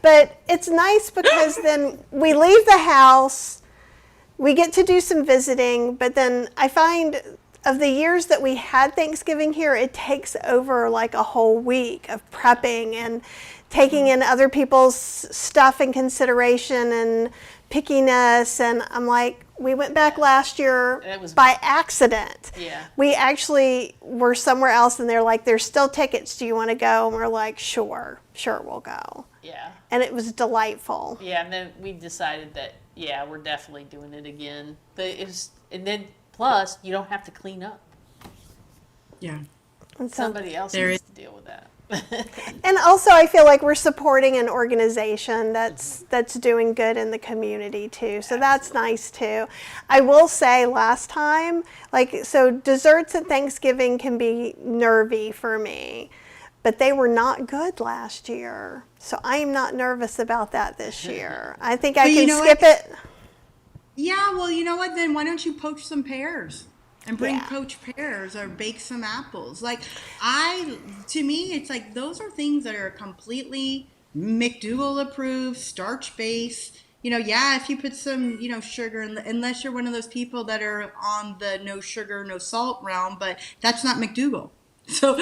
Speaker 1: But it's nice because then we leave the house, we get to do some visiting, but then I find of the years that we had Thanksgiving here, it takes over like a whole week of prepping and taking in other people's stuff in consideration and pickiness. And I'm like, we went back last year by accident.
Speaker 2: Yeah.
Speaker 1: We actually were somewhere else and they're like, there's still tickets. Do you want to go? And we're like, sure, we'll go.
Speaker 2: Yeah.
Speaker 1: And it was delightful.
Speaker 2: Yeah, and then we decided that, yeah, we're definitely doing it again. But and then plus, you don't have to clean up.
Speaker 3: Yeah.
Speaker 1: And so,
Speaker 2: Somebody else needs to deal with that.
Speaker 1: and also, I feel like we're supporting an organization that's doing good in the community too. So that's nice too. I will say, last time, so desserts at Thanksgiving can be nervy for me, but they were not good last year. So I am not nervous about that this year. I think I can skip it.
Speaker 3: Yeah, well, you know what? Then why don't you poach some pears? And bring poached pears or bake some apples. To me, it's like those are things that are completely McDougall approved, starch based. If you put some, sugar, unless you're one of those people that are on the no sugar, no salt realm, but that's not McDougall. So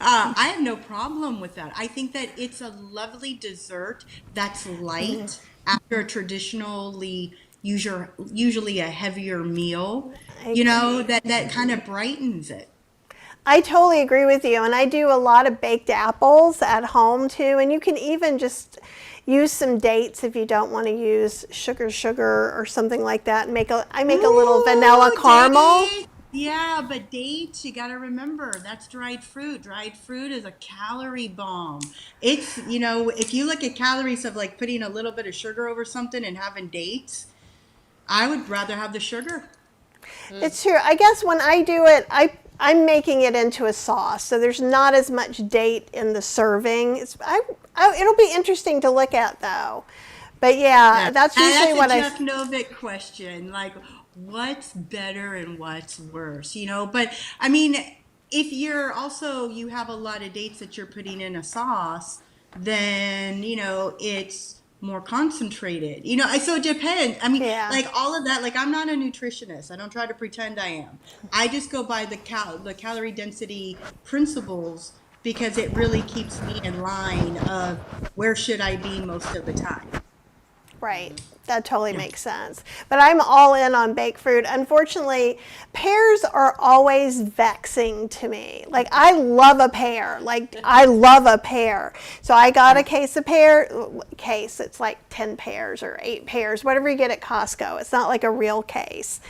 Speaker 3: I have no problem with that. I think that it's a lovely dessert that's light after a traditionally usually a heavier meal, that kind of brightens it.
Speaker 1: I totally agree with you. And I do a lot of baked apples at home too. And you can even just use some dates if you don't want to use sugar or something like that. And I make a little vanilla caramel.
Speaker 3: Dates. Yeah, but dates, you got to remember, that's dried fruit. Dried fruit is a calorie bomb. It's, if you look at calories of like putting a little bit of sugar over something and having dates, I would rather have the sugar.
Speaker 1: It's true. I guess when I do it, I'm making it into a sauce, so there's not as much date in the serving. It'll be interesting to look at though. But that's usually what
Speaker 3: That's a Jeff Novick question. Like, what's better and what's worse? But I mean, if you have a lot of dates that you're putting in a sauce, then it's more concentrated, so it depends. I mean, like all of that, like I'm not a nutritionist. I don't try to pretend I am. I just go by the calorie density principles because it really keeps me in line of where should I be most of the time.
Speaker 1: Right. That totally makes sense. But I'm all in on baked fruit. Unfortunately, pears are always vexing to me. Like, I love a pear. So I got a case of it's like 10 pears or 8 pears, whatever you get at Costco. It's not like a real case.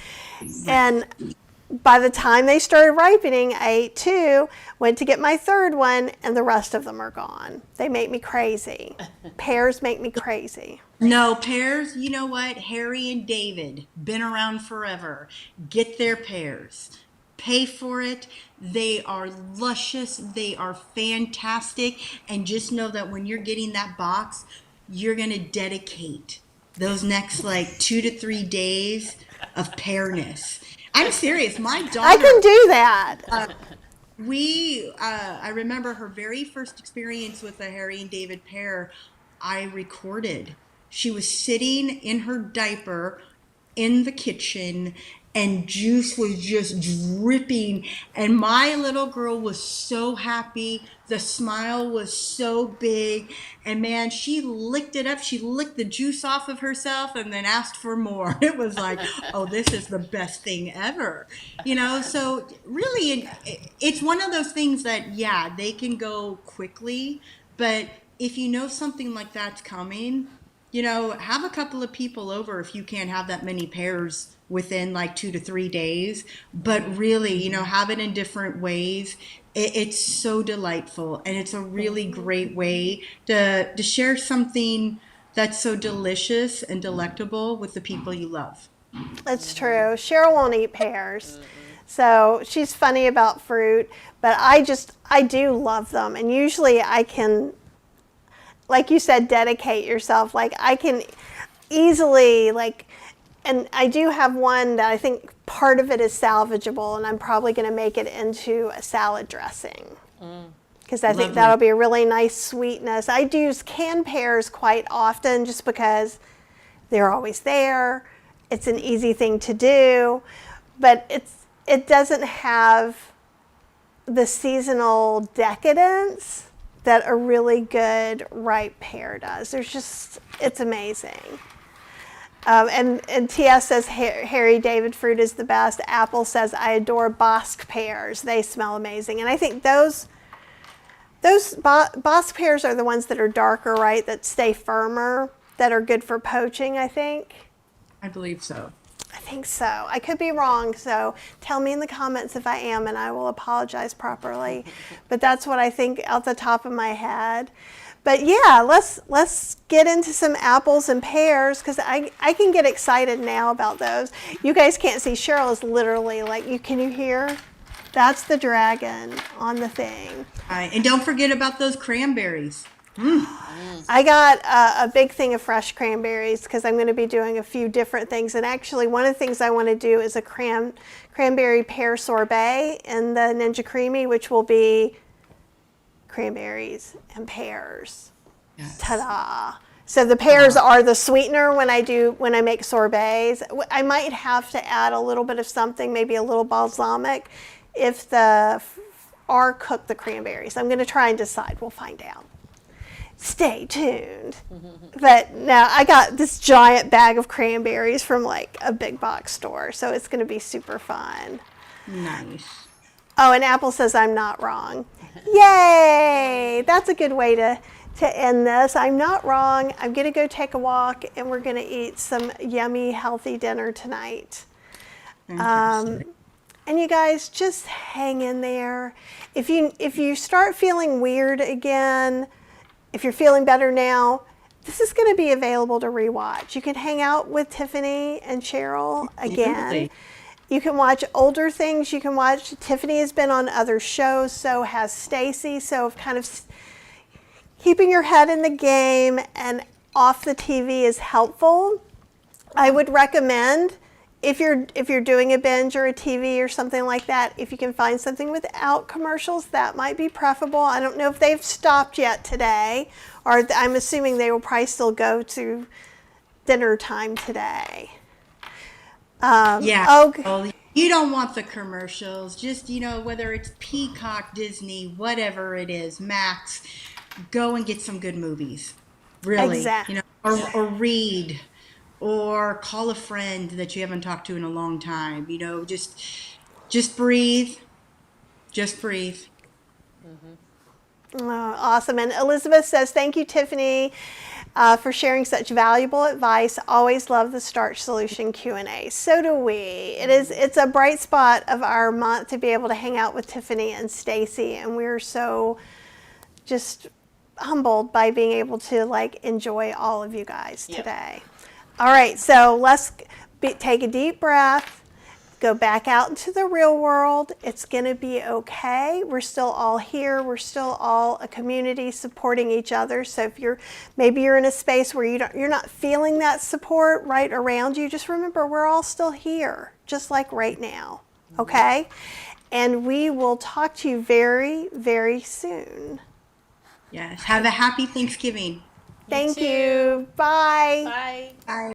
Speaker 1: And by the time they started ripening, I ate 2, went to get my 3rd one, and the rest of them are gone. They make me crazy. Pears make me crazy.
Speaker 3: No, pears, you know what? Harry and David, been around forever. Get their pears. Pay for it. They are luscious. They are fantastic. And just know that when you're getting that box, you're going to dedicate those next 2 to 3 days of pearness. I'm serious. My daughter.
Speaker 1: I can do that.
Speaker 3: I remember her very first experience with the Harry and David pear. I recorded. She was sitting in her diaper in the kitchen and juice was just dripping. And my little girl was so happy. The smile was so big. And man, she licked it up. She licked the juice off of herself and then asked for more. It was like, oh, this is the best thing ever. So really, it's one of those things that, they can go quickly. But if you know something like that's coming, have a couple of people over if you can't have that many pears within 2 to 3 days. But really, have it in different ways. It's so delightful. And it's a really great way to share something that's so delicious and delectable with the people you love.
Speaker 1: That's true. Cheryl won't eat pears. So she's funny about fruit. But I do love them. And usually I can, like you said, dedicate yourself. Like I can easily and I do have one that I think part of it is salvageable and I'm probably going to make it into a salad dressing. Because because I think
Speaker 3: Lovely.
Speaker 1: that'll be a really nice sweetness. I do use canned pears quite often just because they're always there. It's an easy thing to do, but it doesn't have the seasonal decadence that a really good ripe pear does. It's amazing. And TS says Harry David fruit is the best. Apple says I adore Bosc pears. They smell amazing. And I think those Bosc pears are the ones that are darker, right? That stay firmer, that are good for poaching, I think.
Speaker 3: I believe so.
Speaker 1: I think so. I could be wrong, so tell me in the comments if I am, and I will apologize properly. But that's what I think out the top of my head. But yeah, let's get into some apples and pears, because I can get excited now about those. You guys can't see. Cheryl is literally like, can you hear? That's the dragon on the thing.
Speaker 3: And don't forget about those cranberries.
Speaker 1: I got a big thing of fresh cranberries because I'm going to be doing a few different things. And actually, one of the things I want to do is a cranberry pear sorbet in the Ninja Creamy, which will be cranberries and pears.
Speaker 3: Yes.
Speaker 1: Ta-da! So the pears are the sweetener when I make sorbets. I might have to add a little bit of something, maybe a little balsamic, if or cook the cranberries. I'm going to try and decide. We'll find out. Stay tuned. But now I got this giant bag of cranberries from like a big box store, so it's going to be super fun.
Speaker 3: Nice.
Speaker 1: Oh, and Apple says I'm not wrong. Yay! That's a good way to end this. I'm not wrong. I'm going to go take a walk, and we're going to eat some yummy, healthy dinner tonight. And you guys, just hang in there. If you start feeling weird again, if you're feeling better now, this is going to be available to rewatch. You can hang out with Tiffany and Cheryl again.
Speaker 3: Absolutely.
Speaker 1: You can watch older things. You can watch, Tiffany has been on other shows, so has Stacy. So kind of keeping your head in the game and off the TV is helpful. I would recommend, if you're doing a binge or a TV or something like that, if you can find something without commercials, that might be preferable. I don't know if they've stopped yet today, or I'm assuming they will probably still go to dinner time today.
Speaker 3: Yeah.
Speaker 1: Oh,
Speaker 3: You don't want the commercials. Just, whether it's Peacock, Disney, whatever it is, Max, go and get some good movies. Really.
Speaker 1: Exactly.
Speaker 3: Or read. Or call a friend that you haven't talked to in a long time. Just breathe. Just breathe.
Speaker 1: Oh, awesome. And Elizabeth says, thank you, Tiffany, for sharing such valuable advice. Always love the Starch Solution Q&A. So do we. It's a bright spot of our month to be able to hang out with Tiffany and Stacy, and we're so just humbled by being able to enjoy all of you guys today. All right, so let's take a deep breath, go back out into the real world. It's going to be okay. We're still all here. We're still all a community supporting each other. So if maybe you're in a space where you're not feeling that support right around you, just remember we're all still here, just like right now, okay? And we will talk to you very, very soon.
Speaker 3: Yes. Have a happy Thanksgiving.
Speaker 1: Thank you. Bye.
Speaker 2: Bye.
Speaker 3: Bye.